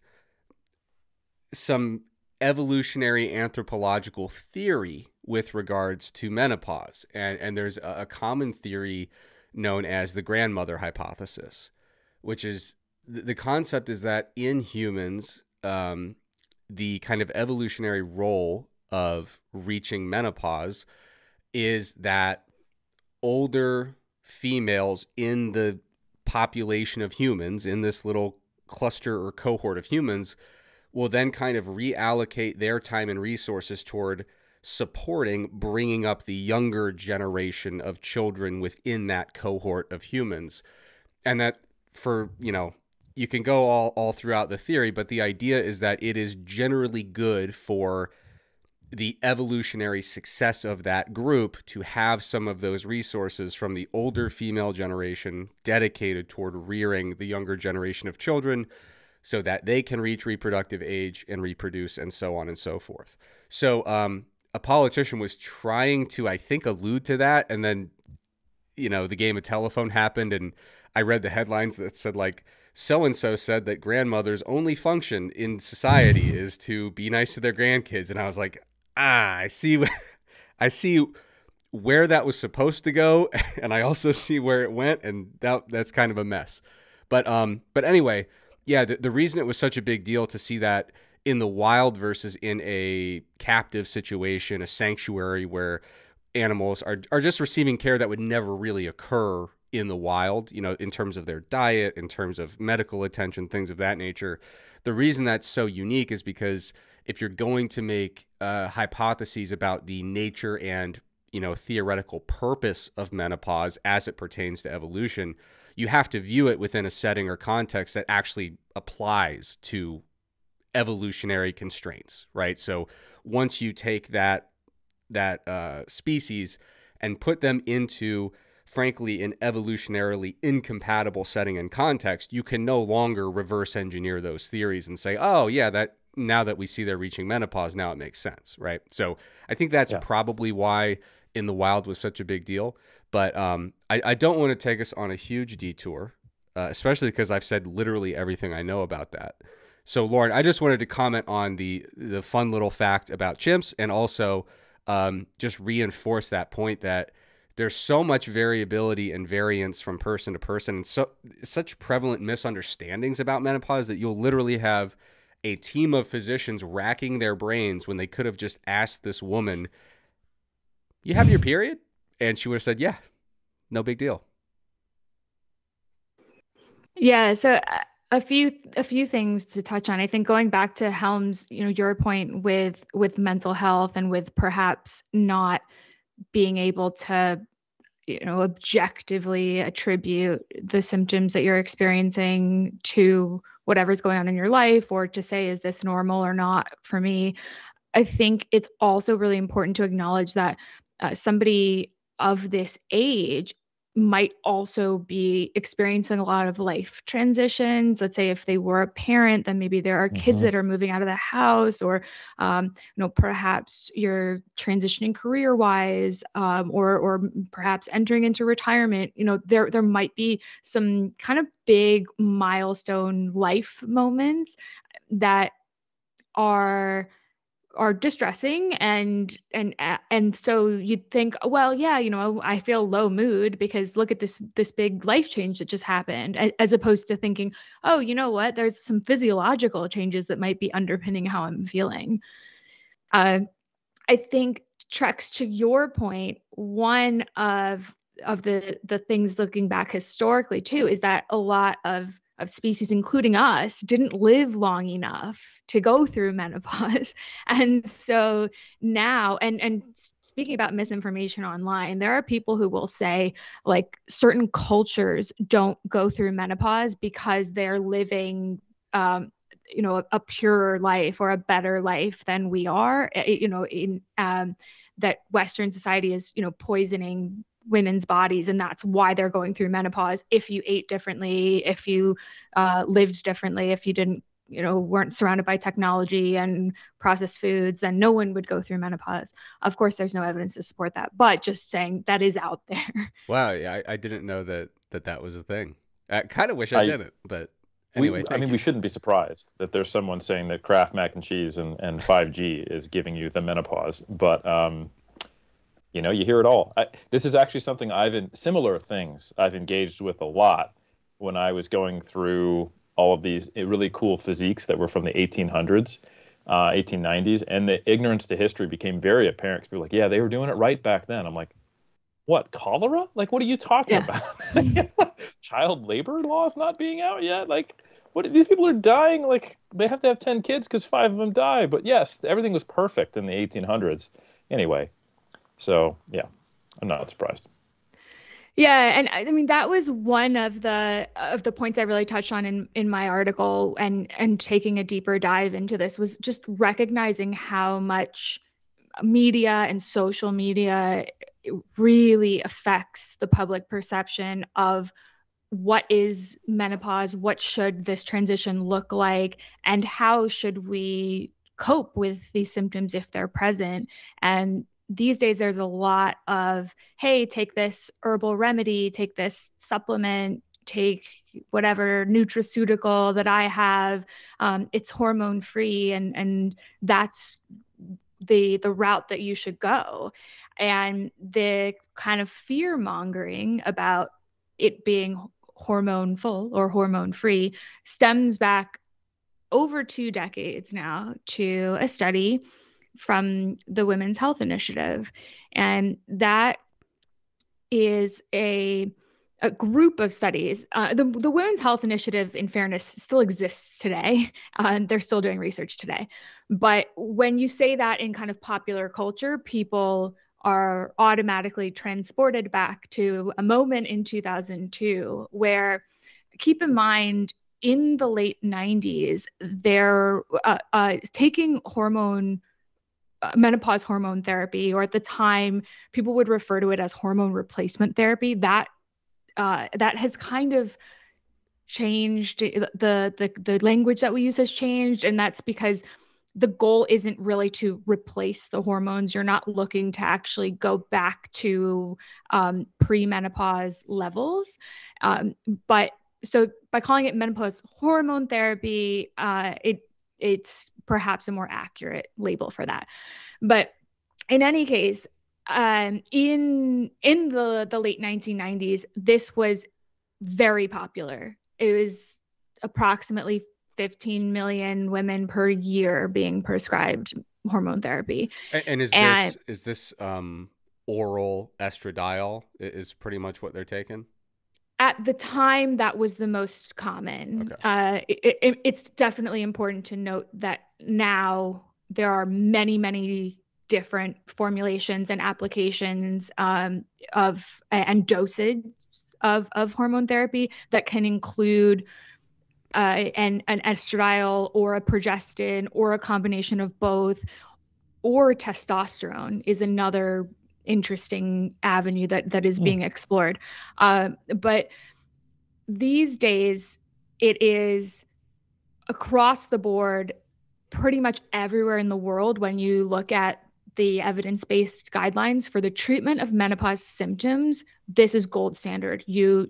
some evolutionary anthropological theory with regards to menopause. And there's a common theory known as the grandmother hypothesis, which is the concept is that in humans, the kind of evolutionary role of reaching menopause is that older females in the population of humans, in this little cluster or cohort of humans, will then kind of reallocate their time and resources toward supporting bringing up the younger generation of children within that cohort of humans. And that, for, you know, you can go all throughout the theory, but the idea is that it is generally good for the evolutionary success of that group to have some of those resources from the older female generation dedicated toward rearing the younger generation of children so that they can reach reproductive age and reproduce and so on and so forth. So a politician was trying to, I think, allude to that. And then, you know, the game of telephone happened, and I read the headlines that said, like, so-and-so said that grandmothers' only function in society is to be nice to their grandkids. And I was like, I see where that was supposed to go. And I also see where it went. And that's kind of a mess. But anyway, yeah, the reason it was such a big deal to see that in the wild versus in a captive situation, a sanctuary where animals are just receiving care that would never really occur in the wild, you know, in terms of their diet, in terms of medical attention, things of that nature. The reason that's so unique is because if you're going to make hypotheses about the nature and, you know, theoretical purpose of menopause as it pertains to evolution, you have to view it within a setting or context that actually applies to evolutionary constraints, right? So once you take that species and put them into, frankly, an evolutionarily incompatible setting and context, you can no longer reverse engineer those theories and say, oh yeah, that now that we see they're reaching menopause, now it makes sense, right? So I think that's probably why in the wild was such a big deal. But I don't want to take us on a huge detour, especially because I've said literally everything I know about that. So Lauren, I just wanted to comment on the fun little fact about chimps, and also just reinforce that point that there's so much variability and variance from person to person, and such prevalent misunderstandings about menopause that you'll literally have a team of physicians racking their brains when they could have just asked this woman, "You have your period?" And she would have said, "Yeah, no big deal." Yeah, so a few things to touch on. I think going back to Helms, your point with mental health and with perhaps not being able to, objectively attribute the symptoms that you're experiencing to whatever's going on in your life, or to say, is this normal or not for me? I think it's also really important to acknowledge that somebody of this age might also be experiencing a lot of life transitions. Let's say if they were a parent, then maybe there are kids that are moving out of the house, or perhaps you're transitioning career-wise, or perhaps entering into retirement. There might be some kind of big milestone life moments that are distressing, and so you'd think, well, yeah, I feel low mood because look at this big life change that just happened, as opposed to thinking, oh, you know what, there's some physiological changes that might be underpinning how I'm feeling. I think, Trex, to your point, one of the things looking back historically too is that a lot of species, including us, didn't live long enough to go through menopause. And so now, and speaking about misinformation online, there are people who will say, like, certain cultures don't go through menopause because they're living a purer life or a better life than we are, in that Western society is, poisoning women's bodies, and that's why they're going through menopause. If you ate differently, if you lived differently, if you didn't, weren't surrounded by technology and processed foods, then no one would go through menopause. Of course, there's no evidence to support that, but just saying that is out there. Wow, yeah, I didn't know that was a thing. I kind of wish I didn't, but anyway, we shouldn't be surprised that there's someone saying that Kraft mac and cheese and 5G is giving you the menopause, but you hear it all. This is actually something similar things I've engaged with a lot when I was going through all of these really cool physiques that were from the 1800s, 1890s, and the ignorance to history became very apparent. Because people were like, yeah, they were doing it right back then. I'm like, what, cholera? Like, what are you talking about? Child labor laws not being out yet? Like, what? These people are dying. Like, they have to have 10 kids because 5 of them die. But yes, everything was perfect in the 1800s. Anyway, so yeah, I'm not surprised. Yeah, and I mean that was one of the points I really touched on in my article, and taking a deeper dive into this was just recognizing how much media and social media really affects the public perception of what is menopause, what should this transition look like, and how should we cope with these symptoms if they're present. And these days there's a lot of, hey, take this herbal remedy, take this supplement, take whatever nutraceutical that I have, it's hormone free, and that's the route that you should go. And the kind of fear mongering about it being hormone full or hormone free stems back over 2 decades now to a study from the Women's Health Initiative. And that is a group of studies. The Women's Health Initiative, in fairness, still exists today. They're still doing research today. But when you say that in kind of popular culture, people are automatically transported back to a moment in 2002 where, keep in mind, in the late 90s, they're taking menopause hormone therapy, or at the time, people would refer to it as hormone replacement therapy. That has kind of changed. The language that we use has changed, and that's because the goal isn't really to replace the hormones. You're not looking to actually go back to pre-menopause levels. But so by calling it menopause hormone therapy, it's perhaps a more accurate label for that. But in any case, in the late 1990s, this was very popular. It was approximately 15 million women per year being prescribed hormone therapy. And is this oral estradiol is pretty much what they're taking? At the time, that was the most common. Okay. It's definitely important to note that now there are many, many different formulations and applications of and dosage of hormone therapy that can include an estradiol or a progestin or a combination of both, or testosterone is another interesting avenue that is being explored. But these days, it is across the board, pretty much everywhere in the world. When you look at the evidence-based guidelines for the treatment of menopause symptoms, this is gold standard. You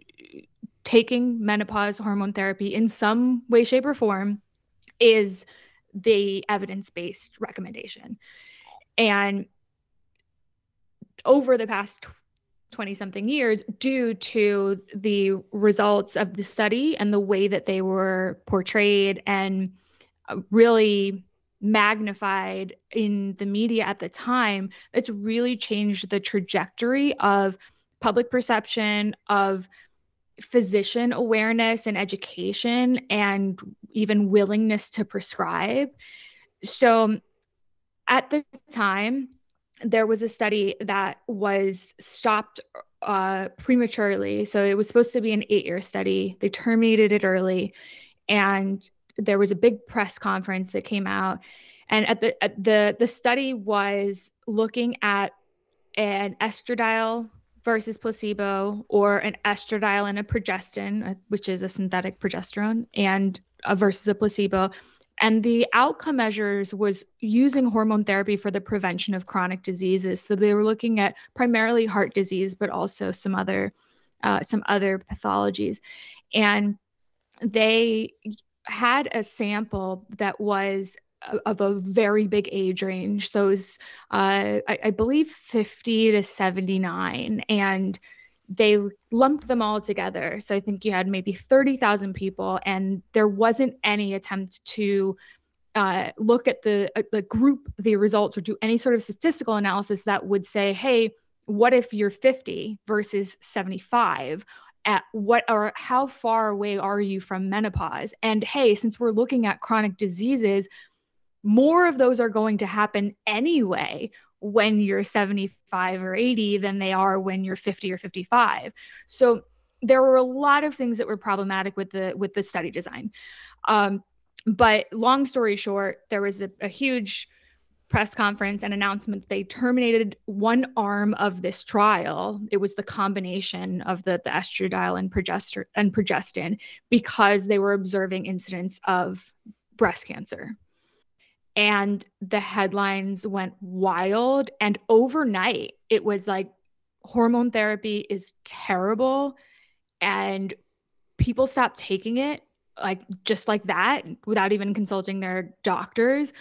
taking menopause hormone therapy in some way, shape, or form is the evidence-based recommendation. And over the past 20 something years, due to the results of the study and the way that they were portrayed and really magnified in the media at the time, it's really changed the trajectory of public perception, of physician awareness and education, and even willingness to prescribe. So at the time, there was a study that was stopped prematurely. So it was supposed to be an 8-year study. They terminated it early, and there was a big press conference that came out. And the study was looking at an estradiol versus placebo, or an estradiol and a progestin, which is a synthetic progesterone, and versus a placebo. And the outcome measures was using hormone therapy for the prevention of chronic diseases. So they were looking at primarily heart disease, but also some other pathologies. And they had a sample that was of a very big age range. So it was, I believe, 50 to 79. And they lumped them all together. So I think you had maybe 30,000 people, and there wasn't any attempt to look at the group, the results, or do any sort of statistical analysis that would say, hey, what if you're 50 versus 75? At what, or how far away are you from menopause? And hey, since we're looking at chronic diseases, more of those are going to happen anyway when you're 75 or 80 than they are when you're 50 or 55. So there were a lot of things that were problematic with the study design. But long story short, there was a huge press conference and announcement. They terminated one arm of this trial. It was the combination of the estradiol and progestin, because they were observing incidents of breast cancer. And the headlines went wild. And overnight, it was like, hormone therapy is terrible. And people stopped taking it, like just like that, without even consulting their doctors.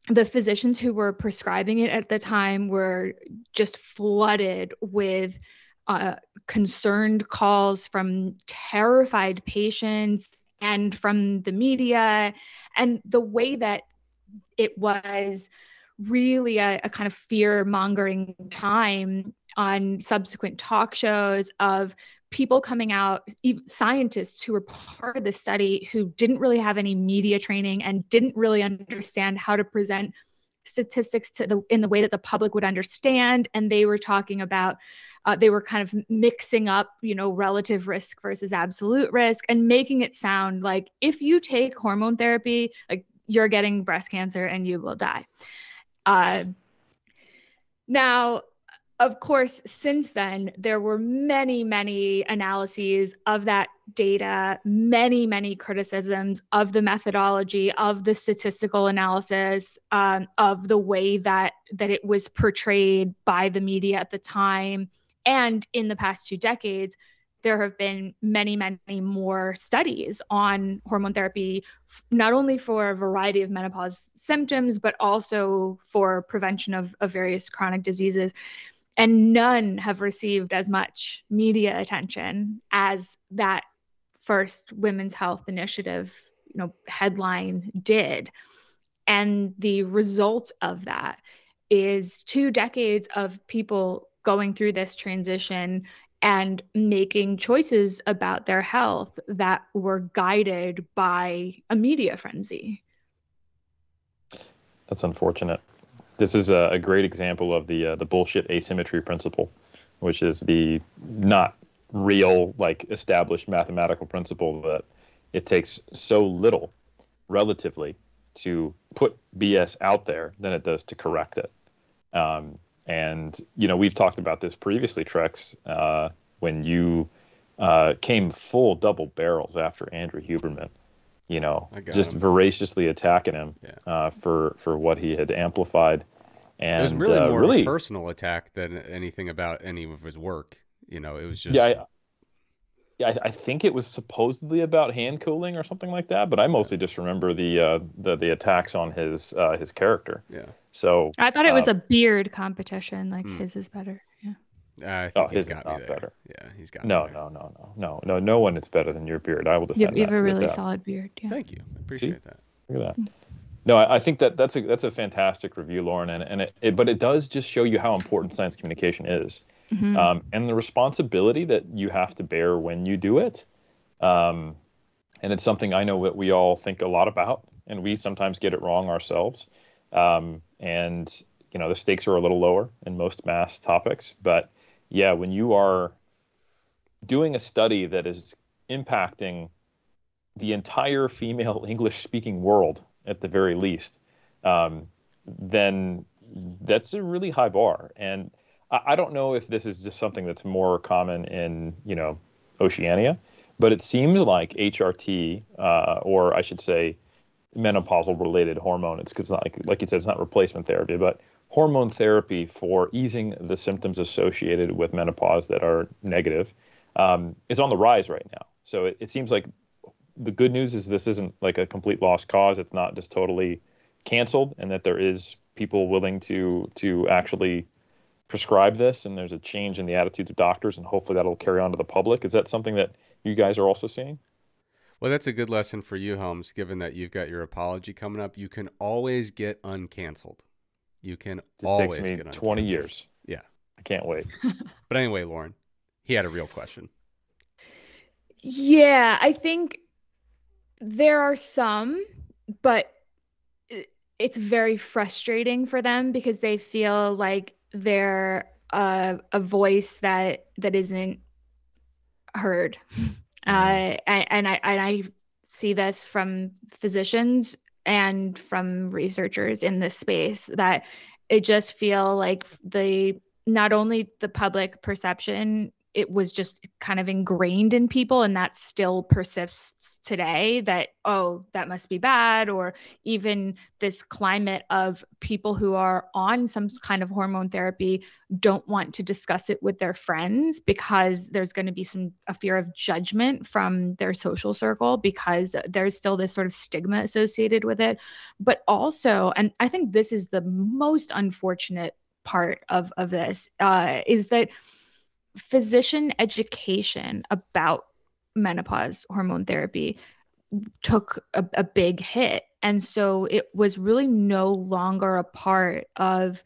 The physicians who were prescribing it at the time were just flooded with concerned calls from terrified patients and from the media. And the way that it was really a kind of fear-mongering time on subsequent talk shows of people coming out, scientists who were part of the study, who didn't really have any media training and didn't really understand how to present statistics in the way that the public would understand. And they were talking about, they were kind of mixing up, relative risk versus absolute risk, and making it sound like if you take hormone therapy, like you're getting breast cancer and you will die. Now, of course, since then, there were many, many analyses of that data, many, many criticisms of the methodology, of the statistical analysis, of the way that it was portrayed by the media at the time. And in the past 2 decades, there have been many, many more studies on hormone therapy, not only for a variety of menopause symptoms, but also for prevention of various chronic diseases. And none have received as much media attention as that first Women's Health Initiative, headline did. And the result of that is 2 decades of people going through this transition and making choices about their health that were guided by a media frenzy. That's unfortunate. This is a great example of the bullshit asymmetry principle, which is the not real, like, established mathematical principle that it takes so little relatively to put BS out there than it does to correct it. And, we've talked about this previously, Trex, when you came full double barrels after Andrew Huberman, just voraciously attacking him for what he had amplified. And it was really more of a personal attack than anything about any of his work. It was just... I think it was supposedly about hand cooling or something like that, but I mostly just remember the attacks on his character. Yeah. So I thought it was a beard competition, like his is better. Yeah. I think his is not better. Yeah, he's got no one is better than your beard. I will defend you have a really solid beard. Yeah. Thank you. I appreciate that. Look at that. No, I think that's a fantastic review, Lauren, but it does just show you how important science communication is, and the responsibility that you have to bear when you do it. And it's something I know that we all think a lot about, and we sometimes get it wrong ourselves. And the stakes are a little lower in most mass topics, but yeah, when you are doing a study that is impacting the entire female English-speaking world, at the very least, then that's a really high bar. And I don't know if this is just something that's more common in, Oceania, but it seems like HRT, or I should say menopausal-related hormone, it's because, like you said, it's not replacement therapy, but hormone therapy for easing the symptoms associated with menopause that are negative, is on the rise right now. So it seems like the good news is this isn't like a complete lost cause. It's not just totally canceled, and that there is people willing to actually prescribe this, and there's a change in the attitudes of doctors, and hopefully that'll carry on to the public. Is that something that you guys are also seeing? Well, that's a good lesson for you, Helms, given that you've got your apology coming up. You can always get uncanceled. You can always takes me get 20 years. Yeah. I can't wait. But anyway, Lauren, he had a real question. Yeah, I think there are some, but it's very frustrating for them because they feel like they're a voice that isn't heard. And I see this from physicians and from researchers in this space, that it just feel like not only the public perception, it was just kind of ingrained in people, and that still persists today, that, oh, that must be bad, or even this climate of people who are on some kind of hormone therapy don't want to discuss it with their friends because there's going to be a fear of judgment from their social circle, because there's still this sort of stigma associated with it. But also, and I think this is the most unfortunate part of this, is that physician education about menopause hormone therapy took a big hit. And so it was really no longer a part of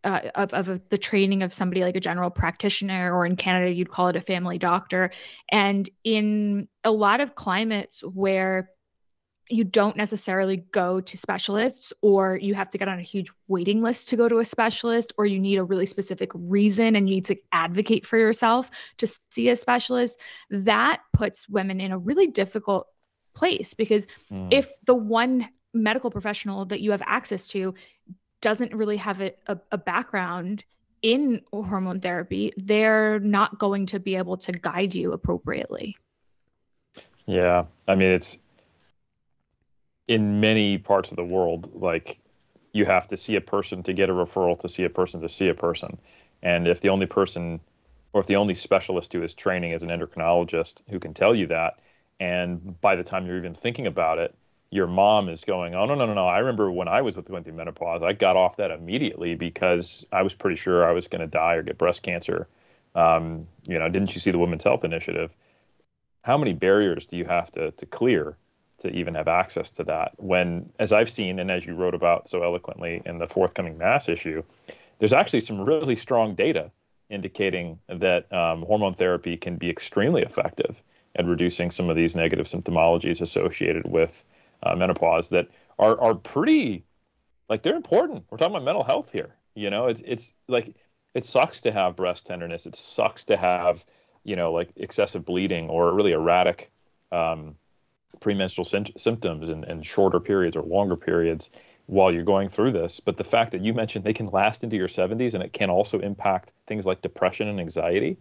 the training of somebody like a general practitioner, or in Canada, you'd call it a family doctor. And in a lot of climates where you don't necessarily go to specialists, or you have to get on a huge waiting list to go to a specialist, or you need a really specific reason and you need to advocate for yourself to see a specialist, that puts women in a really difficult place, because if the one medical professional that you have access to doesn't really have a background in hormone therapy, they're not going to be able to guide you appropriately. Yeah, I mean, it's in many parts of the world, like you have to see a person to get a referral to see a person to see a person. And if the only person or if the only specialist who is training is an endocrinologist who can tell you that, and by the time you're even thinking about it, your mom is going, oh, no, no, no, no. I remember when I was going through menopause, I got off that immediately because I was pretty sure I was going to die or get breast cancer. Didn't you see the Women's Health Initiative? How many barriers do you have to clear to even have access to that? When, as I've seen, and as you wrote about so eloquently in the forthcoming Mass issue, there's actually some really strong data indicating that hormone therapy can be extremely effective at reducing some of these negative symptomologies associated with menopause that are pretty, like, they're important. We're talking about mental health here. It's like, it sucks to have breast tenderness. It sucks to have, like excessive bleeding or really erratic premenstrual symptoms and shorter periods or longer periods while you're going through this. But the fact that you mentioned they can last into your 70s and it can also impact things like depression and anxiety,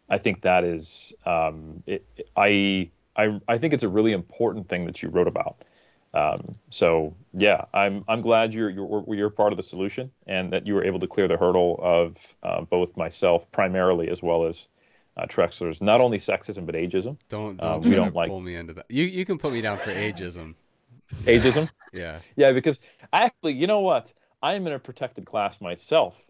I think that is, I think it's a really important thing that you wrote about. So yeah, I'm glad you're part of the solution and that you were able to clear the hurdle of both myself primarily as well as Trexler's not only sexism but ageism. Don't We don't like pull me into that. You can put me down for ageism. ageism. Yeah. Yeah, because actually, you know what? I am in a protected class myself,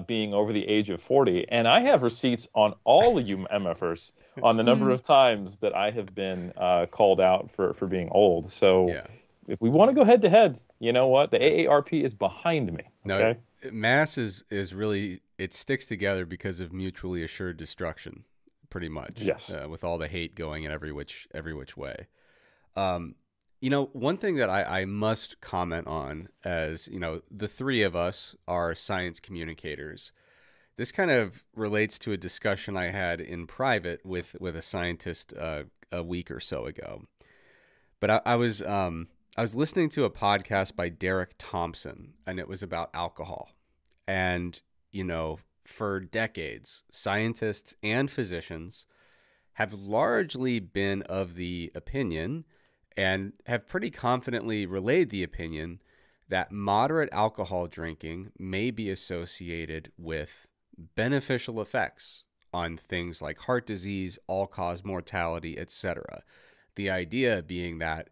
being over the age of 40, and I have receipts on all of you MFers on the number of times that I have been called out for being old. So Yeah. if we want to go head to head, you know what? The AARP is behind me. Okay. No, mass is really, it sticks together because of mutually assured destruction, pretty much. Yes. With all the hate going in every which way. One thing that I must comment on, as the three of us are science communicators. This kind of relates to a discussion I had in private with a scientist a week or so ago. But I was listening to a podcast by Derek Thompson, and it was about alcohol. And for decades, scientists and physicians have largely been of the opinion, and have pretty confidently relayed the opinion, that moderate alcohol drinking may be associated with beneficial effects on things like heart disease, all-cause mortality, etc. The idea being that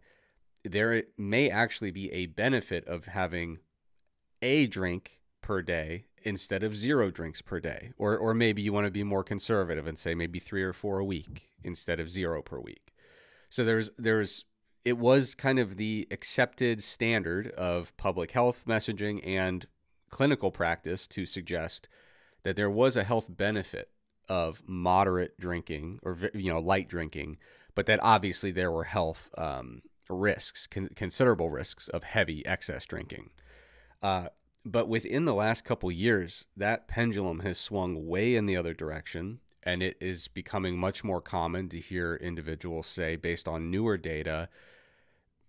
there may actually be a benefit of having a drink per day instead of 0 drinks per day. Or maybe you want to be more conservative and say maybe 3 or 4 a week instead of 0 per week. So it was kind of the accepted standard of public health messaging and clinical practice to suggest that there was a health benefit of moderate drinking or light drinking, but that obviously there were health risks, considerable risks of heavy excess drinking. But within the last couple years, that pendulum has swung way in the other direction, and it is becoming much more common to hear individuals say, based on newer data,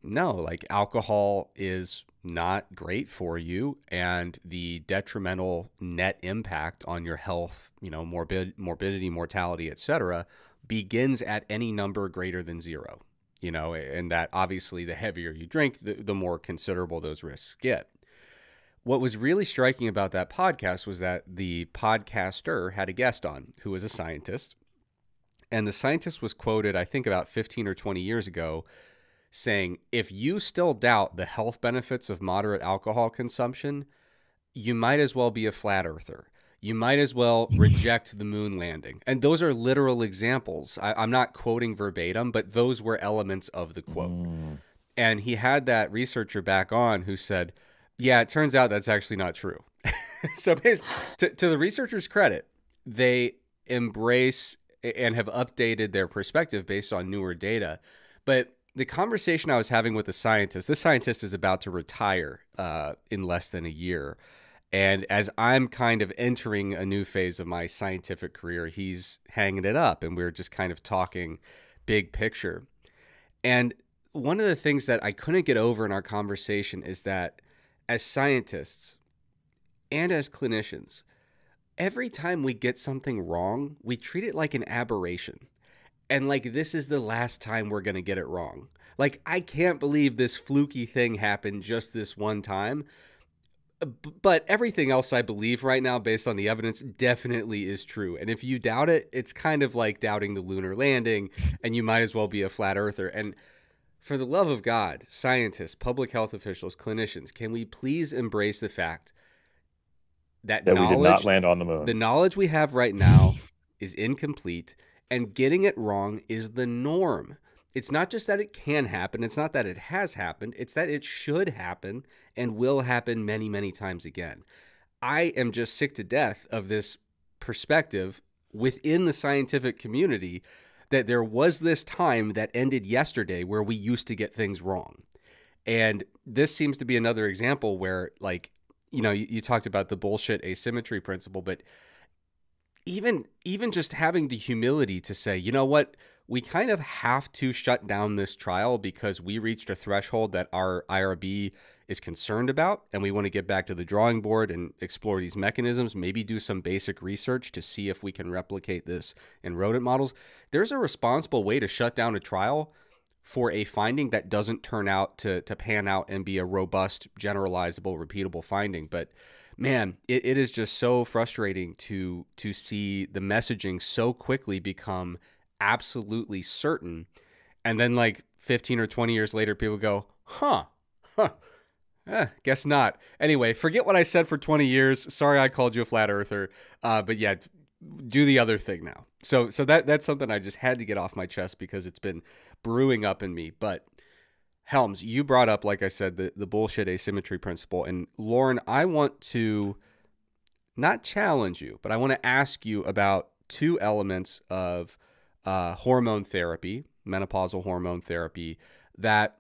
no, like alcohol is not great for you, and the detrimental net impact on your health, morbidity, mortality, etc., begins at any number greater than 0, and that obviously the heavier you drink, the more considerable those risks get. What was really striking about that podcast was that the podcaster had a guest on who was a scientist, and the scientist was quoted, I think about 15 or 20 years ago, saying, if you still doubt the health benefits of moderate alcohol consumption, you might as well be a flat earther. You might as well reject the moon landing. And those are literal examples. I'm not quoting verbatim, but those were elements of the quote. And he had that researcher back on who said, yeah, it turns out that's actually not true. So to the researchers' credit, they embrace and have updated their perspective based on newer data. But the conversation I was having with the scientist, this scientist is about to retire in less than a year. And as I'm kind of entering a new phase of my scientific career, he's hanging it up, and we're just kind of talking big picture. And one of the things that I couldn't get over in our conversation is that as scientists and as clinicians, every time we get something wrong, we treat it like an aberration. And like, this is the last time we're going to get it wrong. Like, I can't believe this fluky thing happened just this one time. But everything else I believe right now, based on the evidence, definitely is true. And if you doubt it, it's kind of like doubting the lunar landing, and you might as well be a flat earther. And for the love of God, scientists, public health officials, clinicians, can we please embrace the fact that we did not land on the moon? The knowledge we have right now is incomplete, and getting it wrong is the norm. It's not just that it can happen. It's not that it has happened. It's that it should happen and will happen many, many times again. I am just sick to death of this perspective within the scientific community that there was this time that ended yesterday where we used to get things wrong. And this seems to be another example where, like, you talked about the bullshit asymmetry principle, but even just having the humility to say, you know what, we kind of have to shut down this trial because we reached a threshold that our IRB is concerned about, and we want to get back to the drawing board and explore these mechanisms, maybe do some basic research to see if we can replicate this in rodent models. There's a responsible way to shut down a trial for a finding that doesn't turn out to pan out and be a robust, generalizable, repeatable finding. But man, it is just so frustrating to see the messaging so quickly become absolutely certain. And then like 15 or 20 years later, people go, guess not. Anyway, forget what I said for 20 years. Sorry I called you a flat earther. But yeah, do the other thing now. So that's something I just had to get off my chest because it's been brewing up in me. But Helms, you brought up, like I said, the bullshit asymmetry principle. And Lauren, I want to not challenge you, but I want to ask you about two elements of hormone therapy, menopausal hormone therapy, that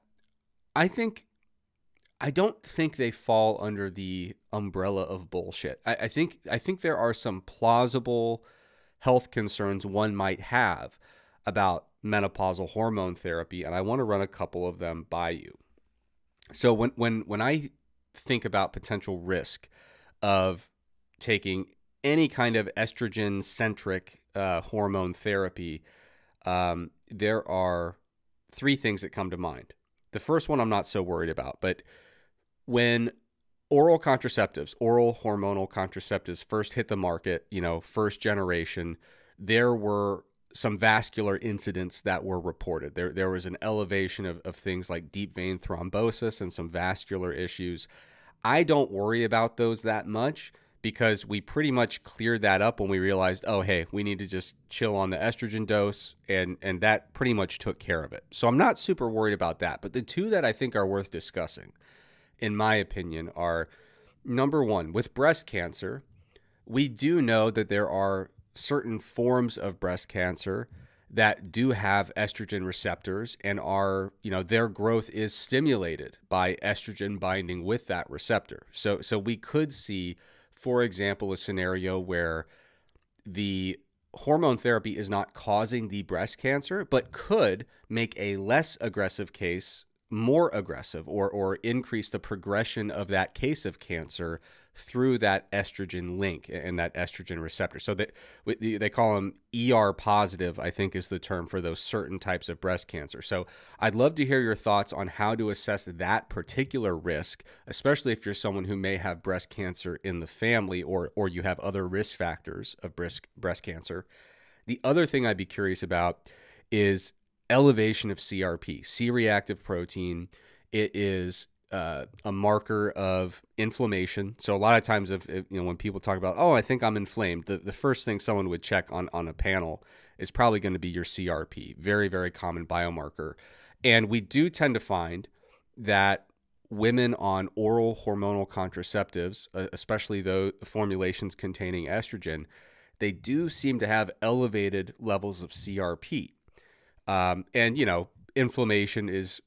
I don't think they fall under the umbrella of bullshit. I think there are some plausible health concerns one might have about menopausal hormone therapy, and I want to run a couple of them by you. So when I think about potential risk of taking any kind of estrogen-centric hormone therapy, there are three things that come to mind. The first one I'm not so worried about, but when oral contraceptives, oral hormonal contraceptives first hit the market, first generation, there were some vascular incidents that were reported. There was an elevation of things like deep vein thrombosis and some vascular issues. I don't worry about those that much because we pretty much cleared that up when we realized, oh, hey, we need to just chill on the estrogen dose, and that pretty much took care of it. So I'm not super worried about that. But the two that I think are worth discussing, in my opinion, are, number one, with breast cancer, we do know that there are certain forms of breast cancer that do have estrogen receptors and are, their growth is stimulated by estrogen binding with that receptor. So we could see, for example, a scenario where the hormone therapy is not causing the breast cancer, but could make a less aggressive case more aggressive, or increase the progression of that case of cancer through that estrogen link and that estrogen receptor. So that they call them ER positive, I think is the term for those certain types of breast cancer. So I'd love to hear your thoughts on how to assess that particular risk, especially if you're someone who may have breast cancer in the family, or you have other risk factors of breast cancer. The other thing I'd be curious about is elevation of CRP, C-reactive protein. It is a marker of inflammation. So a lot of times, when people talk about, oh, I think I'm inflamed, the first thing someone would check on a panel is probably going to be your CRP. Very, very common biomarker. And we do tend to find that women on oral hormonal contraceptives, especially those formulations containing estrogen, they do seem to have elevated levels of CRP. And, inflammation is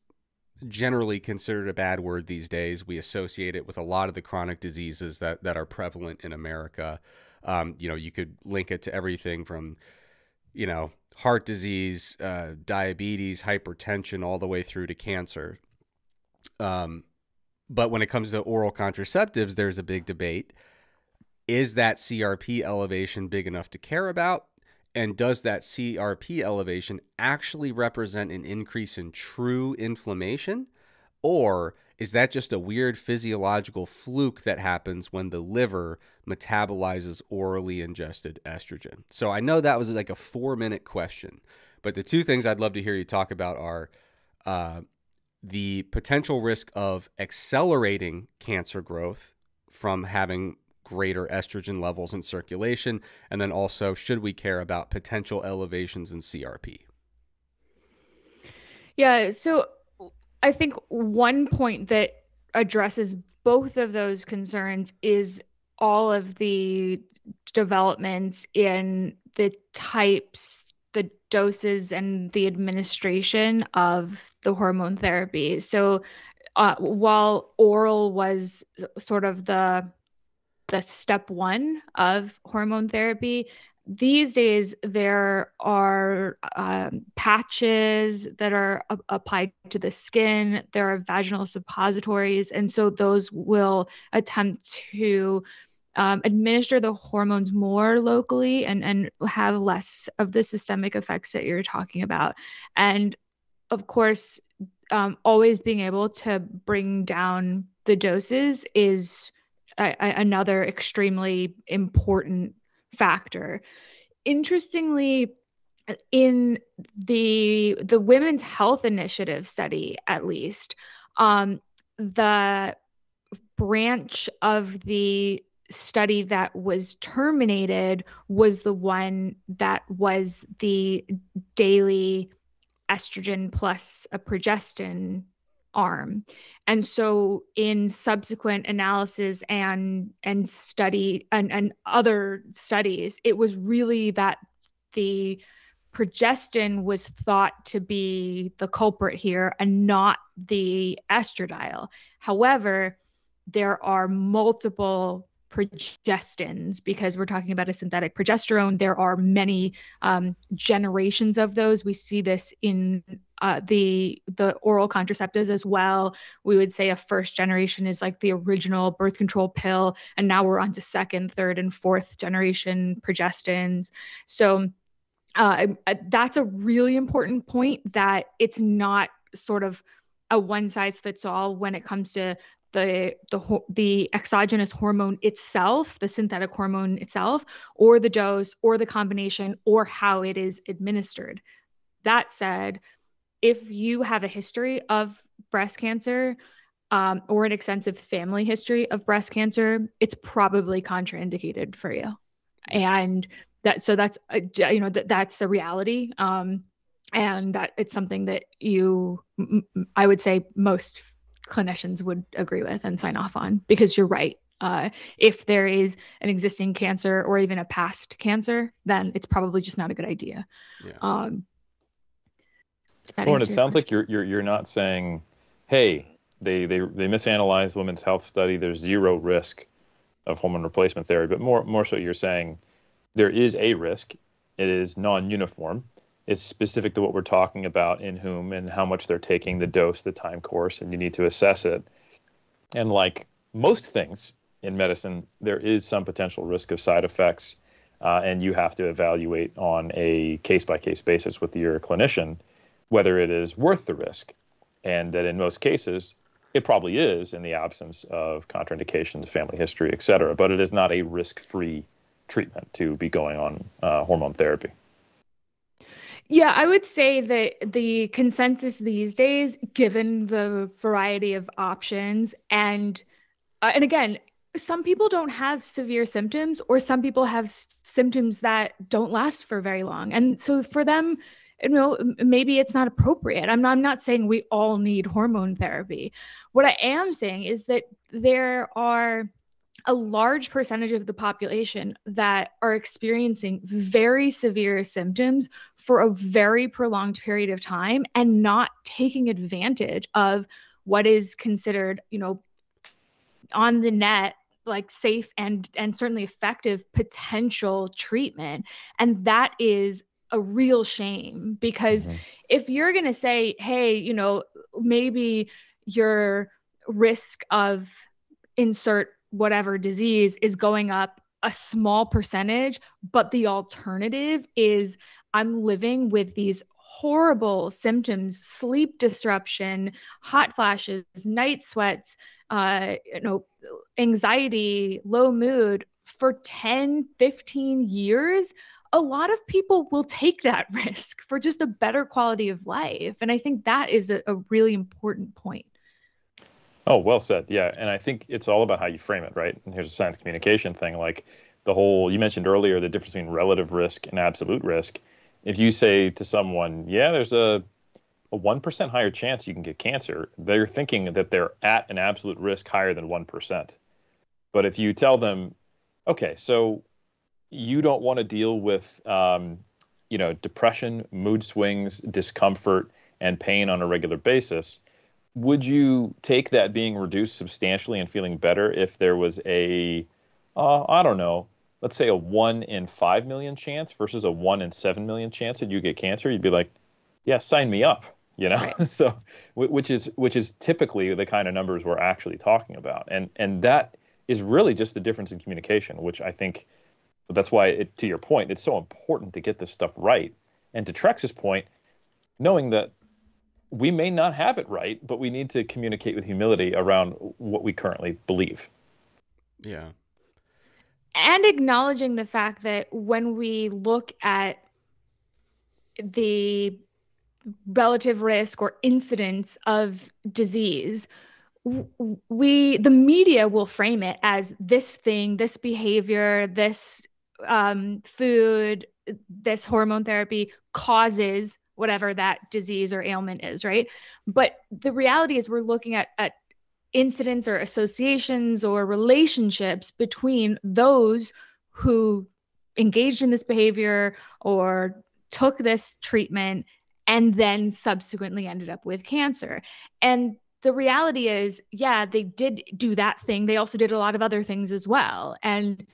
generally considered a bad word these days. We associate it with a lot of the chronic diseases that are prevalent in America. You could link it to everything from, heart disease, diabetes, hypertension, all the way through to cancer. But when it comes to oral contraceptives, there's a big debate. Is that CRP elevation big enough to care about? And does that CRP elevation actually represent an increase in true inflammation? Or is that just a weird physiological fluke that happens when the liver metabolizes orally ingested estrogen? So I know that was like a 4-minute question, but the two things I'd love to hear you talk about are the potential risk of accelerating cancer growth from having greater estrogen levels in circulation, and then also, should we care about potential elevations in CRP? Yeah, so I think one point that addresses both of those concerns is all of the developments in the types, the doses, and the administration of the hormone therapy. So while oral was sort of the step one of hormone therapy, these days there are patches that are applied to the skin. There are vaginal suppositories, and so those will attempt to administer the hormones more locally and have less of the systemic effects that you're talking about. And of course, always being able to bring down the doses is another extremely important factor. Interestingly, in the Women's Health Initiative study, at least, the branch of the study that was terminated was the one that was the daily estrogen plus a progestin arm. And so in subsequent analysis and study and other studies, it was really that the progestin was thought to be the culprit here and not the estradiol. However, there are multiple progestins because we're talking about a synthetic progesterone. There are many generations of those. We see this in the oral contraceptives as well. We would say a first generation is like the original birth control pill, and now we're on to second, third, and fourth generation progestins. So that's a really important point, that it's not sort of a one size fits all when it comes to the exogenous hormone itself, the synthetic hormone itself, or the dose, or the combination, or how it is administered. That said, if you have a history of breast cancer or an extensive family history of breast cancer, it's probably contraindicated for you. And that's a reality. And that it's something that I would say most clinicians would agree with and sign off on, because you're right. If there is an existing cancer or even a past cancer, then it's probably just not a good idea. Yeah. Lauren, it sounds like you're not saying, hey, they misanalyzed the women's health study, there's zero risk of hormone replacement therapy, but more so you're saying there is a risk. It is non-uniform. It's specific to what we're talking about, in whom and how much they're taking, the dose, the time course, and you need to assess it. And like most things in medicine, there is some potential risk of side effects, and you have to evaluate on a case-by-case basis with your clinician whether it is worth the risk. And that in most cases, it probably is in the absence of contraindications, family history, et cetera, but it is not a risk-free treatment to be going on hormone therapy. Yeah, I would say that the consensus these days, given the variety of options, and again, some people don't have severe symptoms, or some people have symptoms that don't last for very long, and so for them, maybe it's not appropriate. I'm not saying we all need hormone therapy. What I am saying is that there are a large percentage of the population that are experiencing very severe symptoms for a very prolonged period of time and not taking advantage of what is considered, on the net, like safe and certainly effective potential treatment. And that is a real shame, because if you're going to say, hey, maybe your risk of insert whatever disease is going up a small percentage, but the alternative is I'm living with these horrible symptoms, sleep disruption, hot flashes, night sweats, anxiety, low mood for 10, 15 years, a lot of people will take that risk for just a better quality of life. And I think that is a really important point. Oh, well said. Yeah. And I think it's all about how you frame it, right? And here's a science communication thing. Like you mentioned earlier, the difference between relative risk and absolute risk. If you say to someone, yeah, there's a 1% higher chance you can get cancer, they're thinking that they're at an absolute risk higher than 1%. But if you tell them, okay, so you don't want to deal with, depression, mood swings, discomfort, and pain on a regular basis, would you take that being reduced substantially and feeling better if there was I don't know, let's say a 1 in 5 million chance versus a 1 in 7 million chance that you get cancer? You'd be like, yeah, sign me up, Right. So, which is typically the kind of numbers we're actually talking about. And that is really just the difference in communication, which I think that's why, to your point, it's so important to get this stuff right. And to Trex's point, knowing that we may not have it right, but we need to communicate with humility around what we currently believe. Yeah. And acknowledging the fact that when we look at the relative risk or incidence of disease, the media will frame it as this thing, this behavior, this food, this hormone therapy causes whatever that disease or ailment is, right? But the reality is we're looking at incidents or associations or relationships between those who engaged in this behavior or took this treatment and then subsequently ended up with cancer. And the reality is, yeah, they did do that thing. They also did a lot of other things as well. And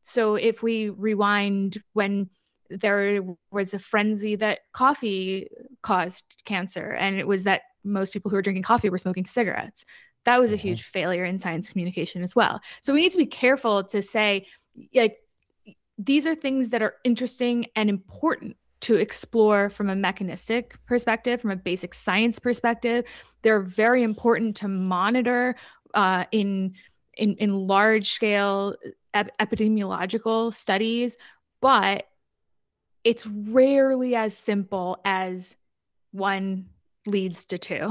so if we rewind when there was a frenzy that coffee caused cancer, and it was that most people who were drinking coffee were smoking cigarettes. That was a huge failure in science communication as well. So we need to be careful to say, like, these are things that are interesting and important to explore from a mechanistic perspective, from a basic science perspective. They're very important to monitor in large scale epidemiological studies, but it's rarely as simple as one leads to two.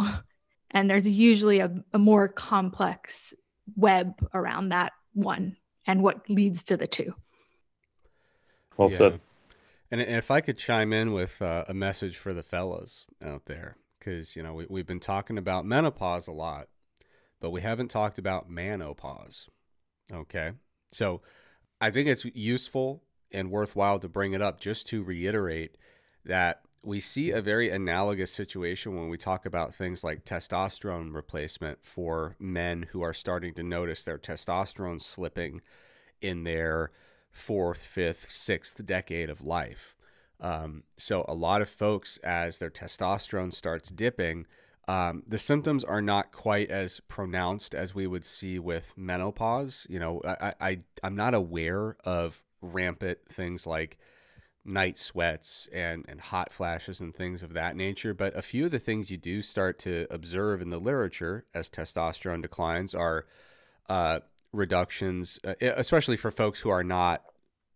And there's usually a more complex web around that one and what leads to the two. Well Yeah. said. And if I could chime in with a message for the fellas out there, because, we've been talking about menopause a lot, but we haven't talked about man-opause. Okay. So I think it's useful and worthwhile to bring it up just to reiterate that we see a very analogous situation when we talk about things like testosterone replacement for men who are starting to notice their testosterone slipping in their fourth, fifth, sixth decade of life. So a lot of folks, as their testosterone starts dipping, the symptoms are not quite as pronounced as we would see with menopause. I'm not aware of rampant things like night sweats and hot flashes and things of that nature. But a few of the things you do start to observe in the literature as testosterone declines are reductions, especially for folks who are not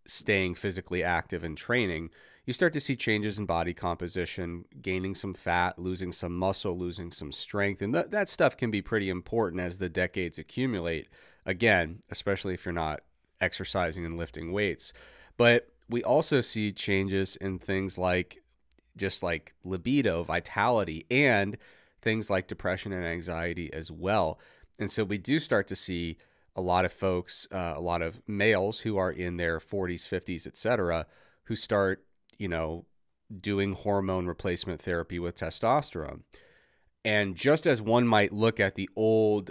staying physically active and training. You start to see changes in body composition, gaining some fat, losing some muscle, losing some strength. And that stuff can be pretty important as the decades accumulate. Again, especially if you're not exercising and lifting weights. But we also see changes in things like just like libido, vitality, and things like depression and anxiety as well. And so we do start to see a lot of folks, a lot of males who are in their 40s, 50s, etc., who start, doing hormone replacement therapy with testosterone. And just as one might look at the old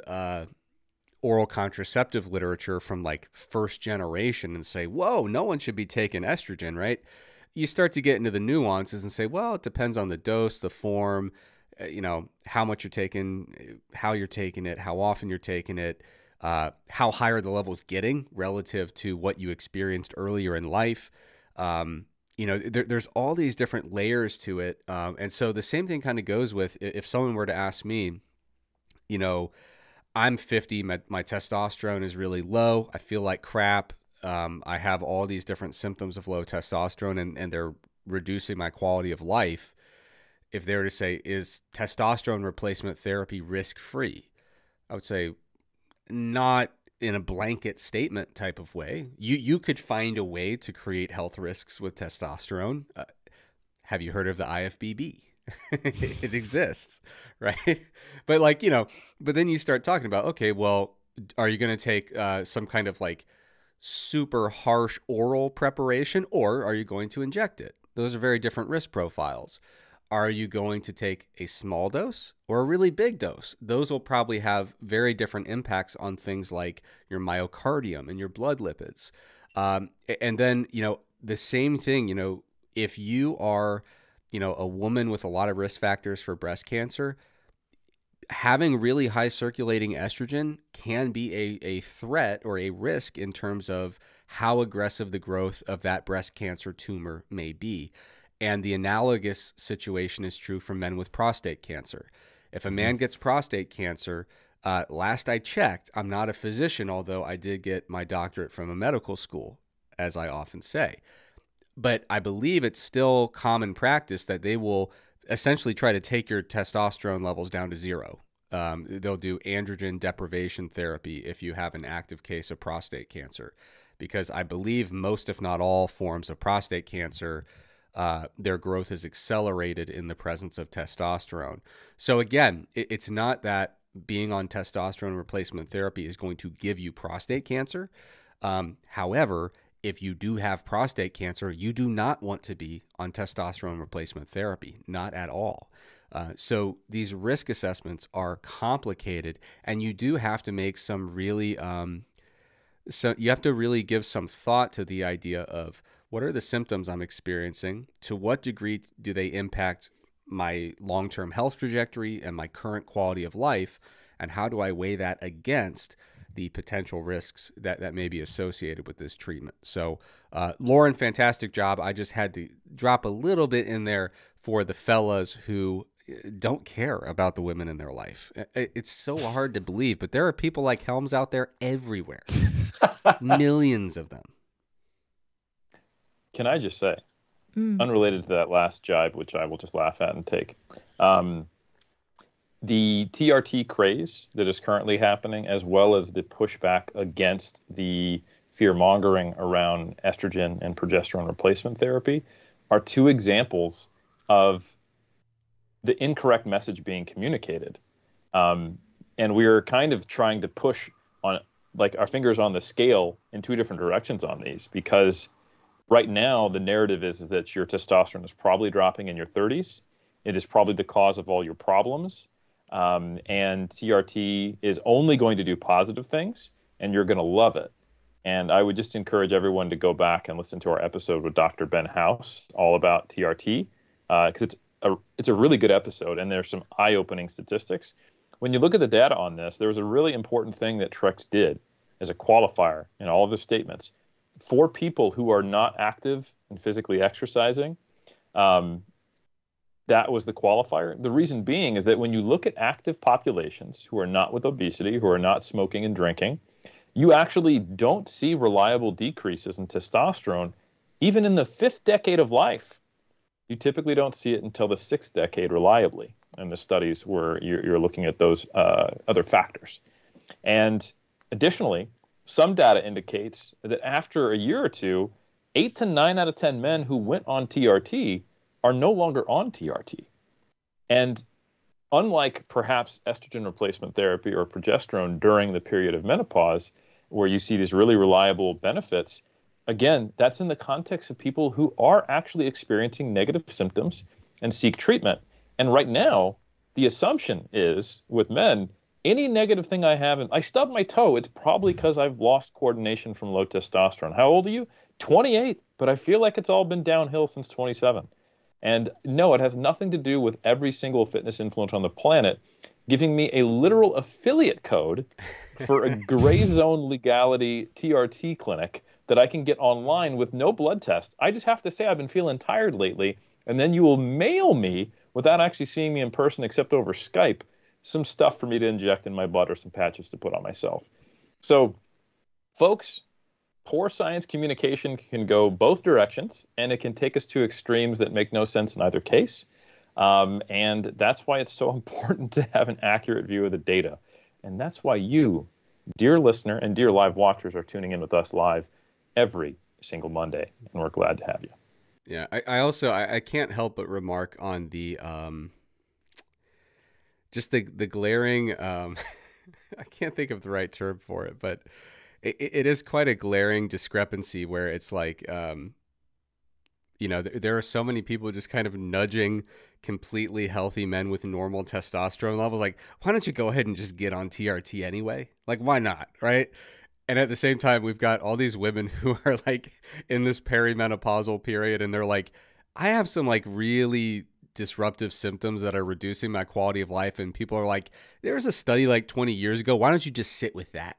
oral contraceptive literature from like first generation and say, whoa, no one should be taking estrogen, right? You start to get into the nuances and say, well, it depends on the dose, the form, how much you're taking, how you're taking it, how often you're taking it, how high are the levels getting relative to what you experienced earlier in life. There's all these different layers to it. And so the same thing kind of goes with if someone were to ask me, I'm 50, my testosterone is really low. I feel like crap. I have all these different symptoms of low testosterone and they're reducing my quality of life. If they were to say, is testosterone replacement therapy risk-free? I would say not in a blanket statement type of way. You could find a way to create health risks with testosterone. Have you heard of the IFBB? It exists, right? But but then you start talking about, okay, well, are you going to take some kind of like super harsh oral preparation, or are you going to inject it? Those are very different risk profiles. Are you going to take a small dose or a really big dose? Those will probably have very different impacts on things like your myocardium and your blood lipids. And then, the same thing, if you are, a woman with a lot of risk factors for breast cancer, having really high circulating estrogen can be a threat or a risk in terms of how aggressive the growth of that breast cancer tumor may be. And the analogous situation is true for men with prostate cancer. If a man gets prostate cancer, last I checked, I'm not a physician, although I did get my doctorate from a medical school, as I often say. But I believe it's still common practice that they will essentially try to take your testosterone levels down to zero. They'll do androgen deprivation therapy if you have an active case of prostate cancer, because I believe most, if not all, forms of prostate cancer, their growth is accelerated in the presence of testosterone. So again, it's not that being on testosterone replacement therapy is going to give you prostate cancer. However, if you do have prostate cancer, you do not want to be on testosterone replacement therapy, not at all. So these risk assessments are complicated, and you do have to make some really, so you have to really give some thought to the idea of what are the symptoms I'm experiencing, to what degree do they impact my long-term health trajectory and my current quality of life, and how do I weigh that against the potential risks that may be associated with this treatment. So Lauren, fantastic job. I just had to drop a little bit in there for the fellas who don't care about the women in their life. It's so hard to believe, but there are people like Helms out there everywhere. Millions of them. Can I just say, unrelated to that last jibe, which I will just laugh at and take, the TRT craze that is currently happening, as well as the pushback against the fear-mongering around estrogen and progesterone replacement therapy, are two examples of the incorrect message being communicated. And we're kind of trying to push on, like, our fingers on the scale in two different directions on these, because right now the narrative is that your testosterone is probably dropping in your 30s. It is probably the cause of all your problems. And TRT is only going to do positive things, and you're going to love it. And I would just encourage everyone to go back and listen to our episode with Dr. Ben House all about TRT, because it's a really good episode, and there's some eye-opening statistics. When you look at the data on this, there was a really important thing that Trex did as a qualifier in all of his statements. For people who are not active and physically exercising, that was the qualifier. The reason being is that when you look at active populations who are not with obesity, who are not smoking and drinking, you actually don't see reliable decreases in testosterone even in the 5th decade of life. You typically don't see it until the 6th decade reliably in the studies where you're looking at those other factors. And additionally, some data indicates that after a year or two, 8 to 9 out of 10 men who went on TRT are no longer on TRT. And unlike perhaps estrogen replacement therapy or progesterone during the period of menopause, where you see these really reliable benefits, again, that's in the context of people who are actually experiencing negative symptoms and seek treatment. And right now, the assumption is with men, any negative thing I have, and I stubbed my toe, it's probably because I've lost coordination from low testosterone. How old are you? 28, but I feel like it's all been downhill since 27. And no, it has nothing to do with every single fitness influencer on the planet giving me a literal affiliate code for a gray zone legality TRT clinic that I can get online with no blood test. I just have to say I've been feeling tired lately, and then you will mail me, without actually seeing me in person except over Skype, some stuff for me to inject in my blood or some patches to put on myself. So, folks, poor science communication can go both directions, and it can take us to extremes that make no sense in either case. And that's why it's so important to have an accurate view of the data. And that's why you, dear listener and dear live watchers, are tuning in with us live every single Monday, and we're glad to have you. Yeah, I also I can't help but remark on the just the glaring I can't think of the right term for it, but it is quite a glaring discrepancy where it's like you know, there are so many people just kind of nudging completely healthy men with normal testosterone levels. Like, why don't you go ahead and just get on TRT anyway? Like, why not? Right. And at the same time, we've got all these women who are like in this perimenopausal period, and they're like, I have some like really disruptive symptoms that are reducing my quality of life. And people are like, there was a study like 20 years ago. Why don't you just sit with that?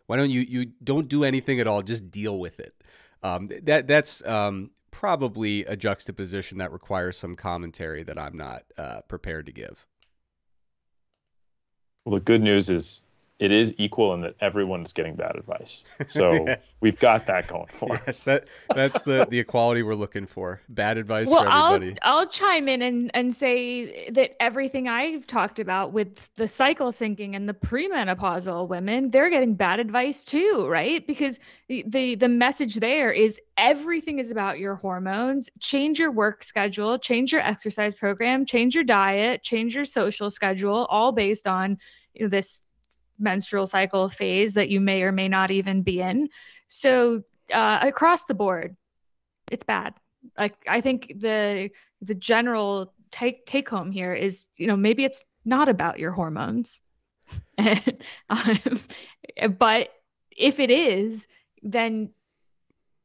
Why don't you don't do anything at all? Just deal with it. That's probably a juxtaposition that requires some commentary that I'm not prepared to give. Well, the good news is it is equal in that everyone is getting bad advice. So Yes. we've got that going for Yes, us. that's the equality we're looking for. Bad advice Well, for everybody. I'll chime in and say that everything I've talked about with the cycle syncing and the premenopausal women, they're getting bad advice too, right? Because the message there is everything is about your hormones. Change your work schedule, change your exercise program, change your diet, change your social schedule, all based on, you know, this menstrual cycle phase that you may or may not even be in. So across the board, it's bad. Like, I think the general take home here is, you know, maybe it's not about your hormones. And, but if it is, then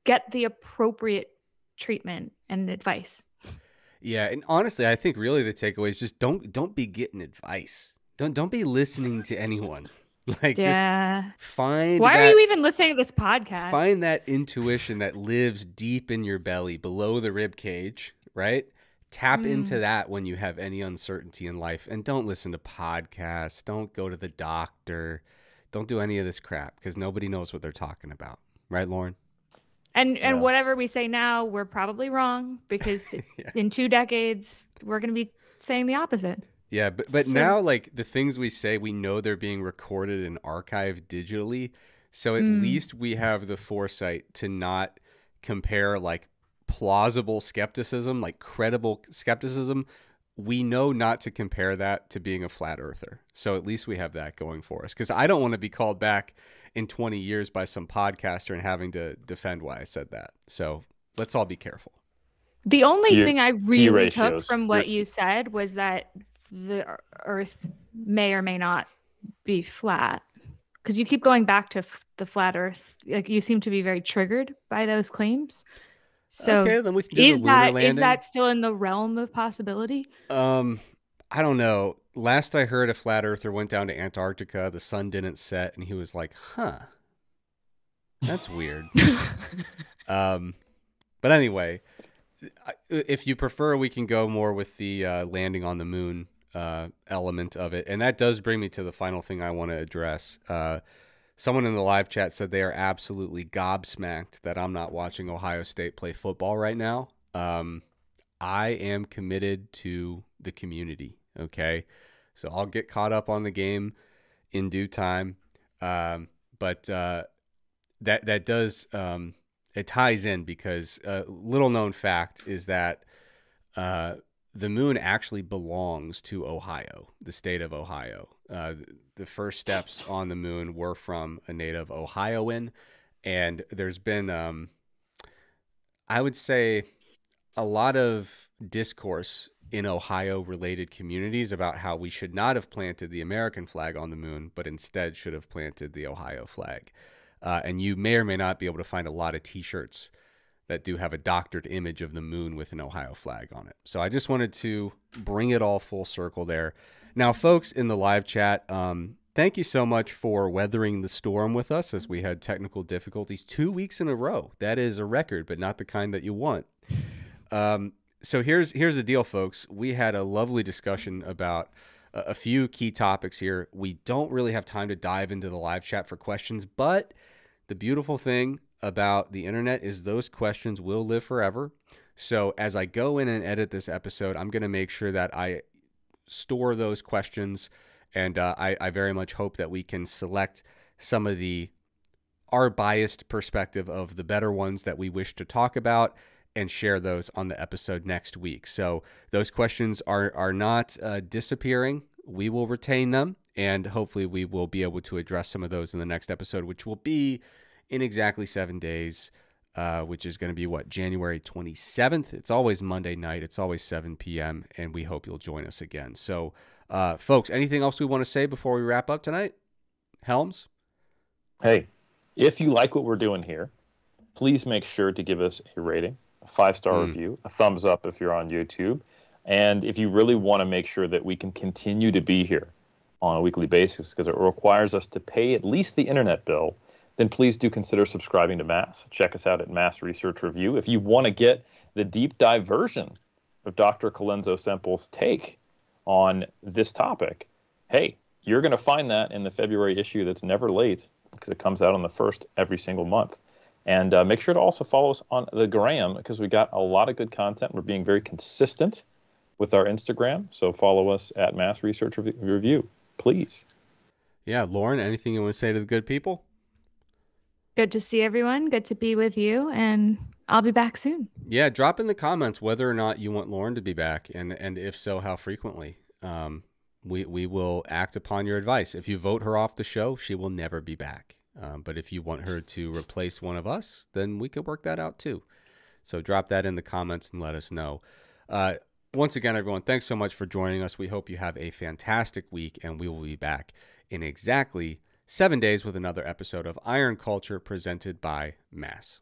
get the appropriate treatment and advice. Yeah, and honestly, I think really the takeaway is just don't be getting advice. Don't be listening to anyone. Like, Yeah. just find Why that, are you even listening to this podcast? find that intuition that lives deep in your belly, below the rib cage, right? Tap into that when you have any uncertainty in life, and don't listen to podcasts. Don't go to the doctor. Don't do any of this crap, because nobody knows what they're talking about. Right, Lauren? And whatever we say now, we're probably wrong, because Yeah. in 2 decades, we're going to be saying the opposite. Yeah, but So- now, like, the things we say, we know they're being recorded and archived digitally. So at least we have the foresight to not compare, like, plausible skepticism, like credible skepticism. We know not to compare that to being a flat earther. So at least we have that going for us. Because I don't want to be called back in 20 years by some podcaster and having to defend why I said that. So let's all be careful. The only thing I really took ratios. from what you said was that the Earth may or may not be flat, because you keep going back to the flat Earth. Like, you seem to be very triggered by those claims. So Okay, then we can do the lunar landing. Is that still in the realm of possibility? I don't know. Last I heard, a flat earther went down to Antarctica. The sun didn't set, and he was like, "Huh, that's weird." But anyway, if you prefer, we can go more with the landing on the moon element of it, and that does bring me to the final thing I want to address. Someone in the live chat said they are absolutely gobsmacked that I'm not watching Ohio State play football right now. I am committed to the community, okay? So I'll get caught up on the game in due time. But that does, it ties in, because a little known fact is that the moon actually belongs to Ohio, the state of Ohio. The first steps on the moon were from a native Ohioan, and there's been, I would say, a lot of discourse in Ohio-related communities about how we should not have planted the American flag on the moon, but instead should have planted the Ohio flag. And you may or may not be able to find a lot of T-shirts that do have a doctored image of the moon with an Ohio flag on it. So I just wanted to bring it all full circle there. Now, folks in the live chat, thank you so much for weathering the storm with us as we had technical difficulties 2 weeks in a row. That is a record, but not the kind that you want. So here's the deal, folks. We had a lovely discussion about a few key topics here. We don't really have time to dive into the live chat for questions, but the beautiful thing about the internet is those questions will live forever. So as I go in and edit this episode, I'm going to make sure that I store those questions, and I very much hope that we can select some of our biased perspective of the better ones that we wish to talk about and share those on the episode next week. So those questions are not disappearing. We will retain them, and hopefully we will be able to address some of those in the next episode, which will be in exactly 7 days, which is going to be, January 27th. It's always Monday night. It's always 7 p.m., and we hope you'll join us again. So, folks, anything else we want to say before we wrap up tonight? Helms? Hey, if you like what we're doing here, please make sure to give us a rating, a 5-star review, a thumbs up if you're on YouTube. And if you really want to make sure that we can continue to be here on a weekly basis, because it requires us to pay at least the internet bill, then please do consider subscribing to Mass. Check us out at Mass Research Review. If you want to get the deep dive version of Dr. Colenso-Semple's take on this topic, hey, you're going to find that in the February issue that's never late, because it comes out on the 1st every single month. And make sure to also follow us on the Gram, because we got a lot of good content. We're being very consistent with our Instagram. So follow us at Mass Research Review, please. Yeah, Lauren, anything you want to say to the good people? Good to see everyone. Good to be with you, and I'll be back soon. Yeah, drop in the comments whether or not you want Lauren to be back, and if so, how frequently. We will act upon your advice. If you vote her off the show, she will never be back. But if you want her to replace one of us, then we could work that out too. So drop that in the comments and let us know. Once again, everyone, thanks so much for joining us. We hope you have a fantastic week, and we will be back in exactly 7 days with another episode of Iron Culture presented by Mass.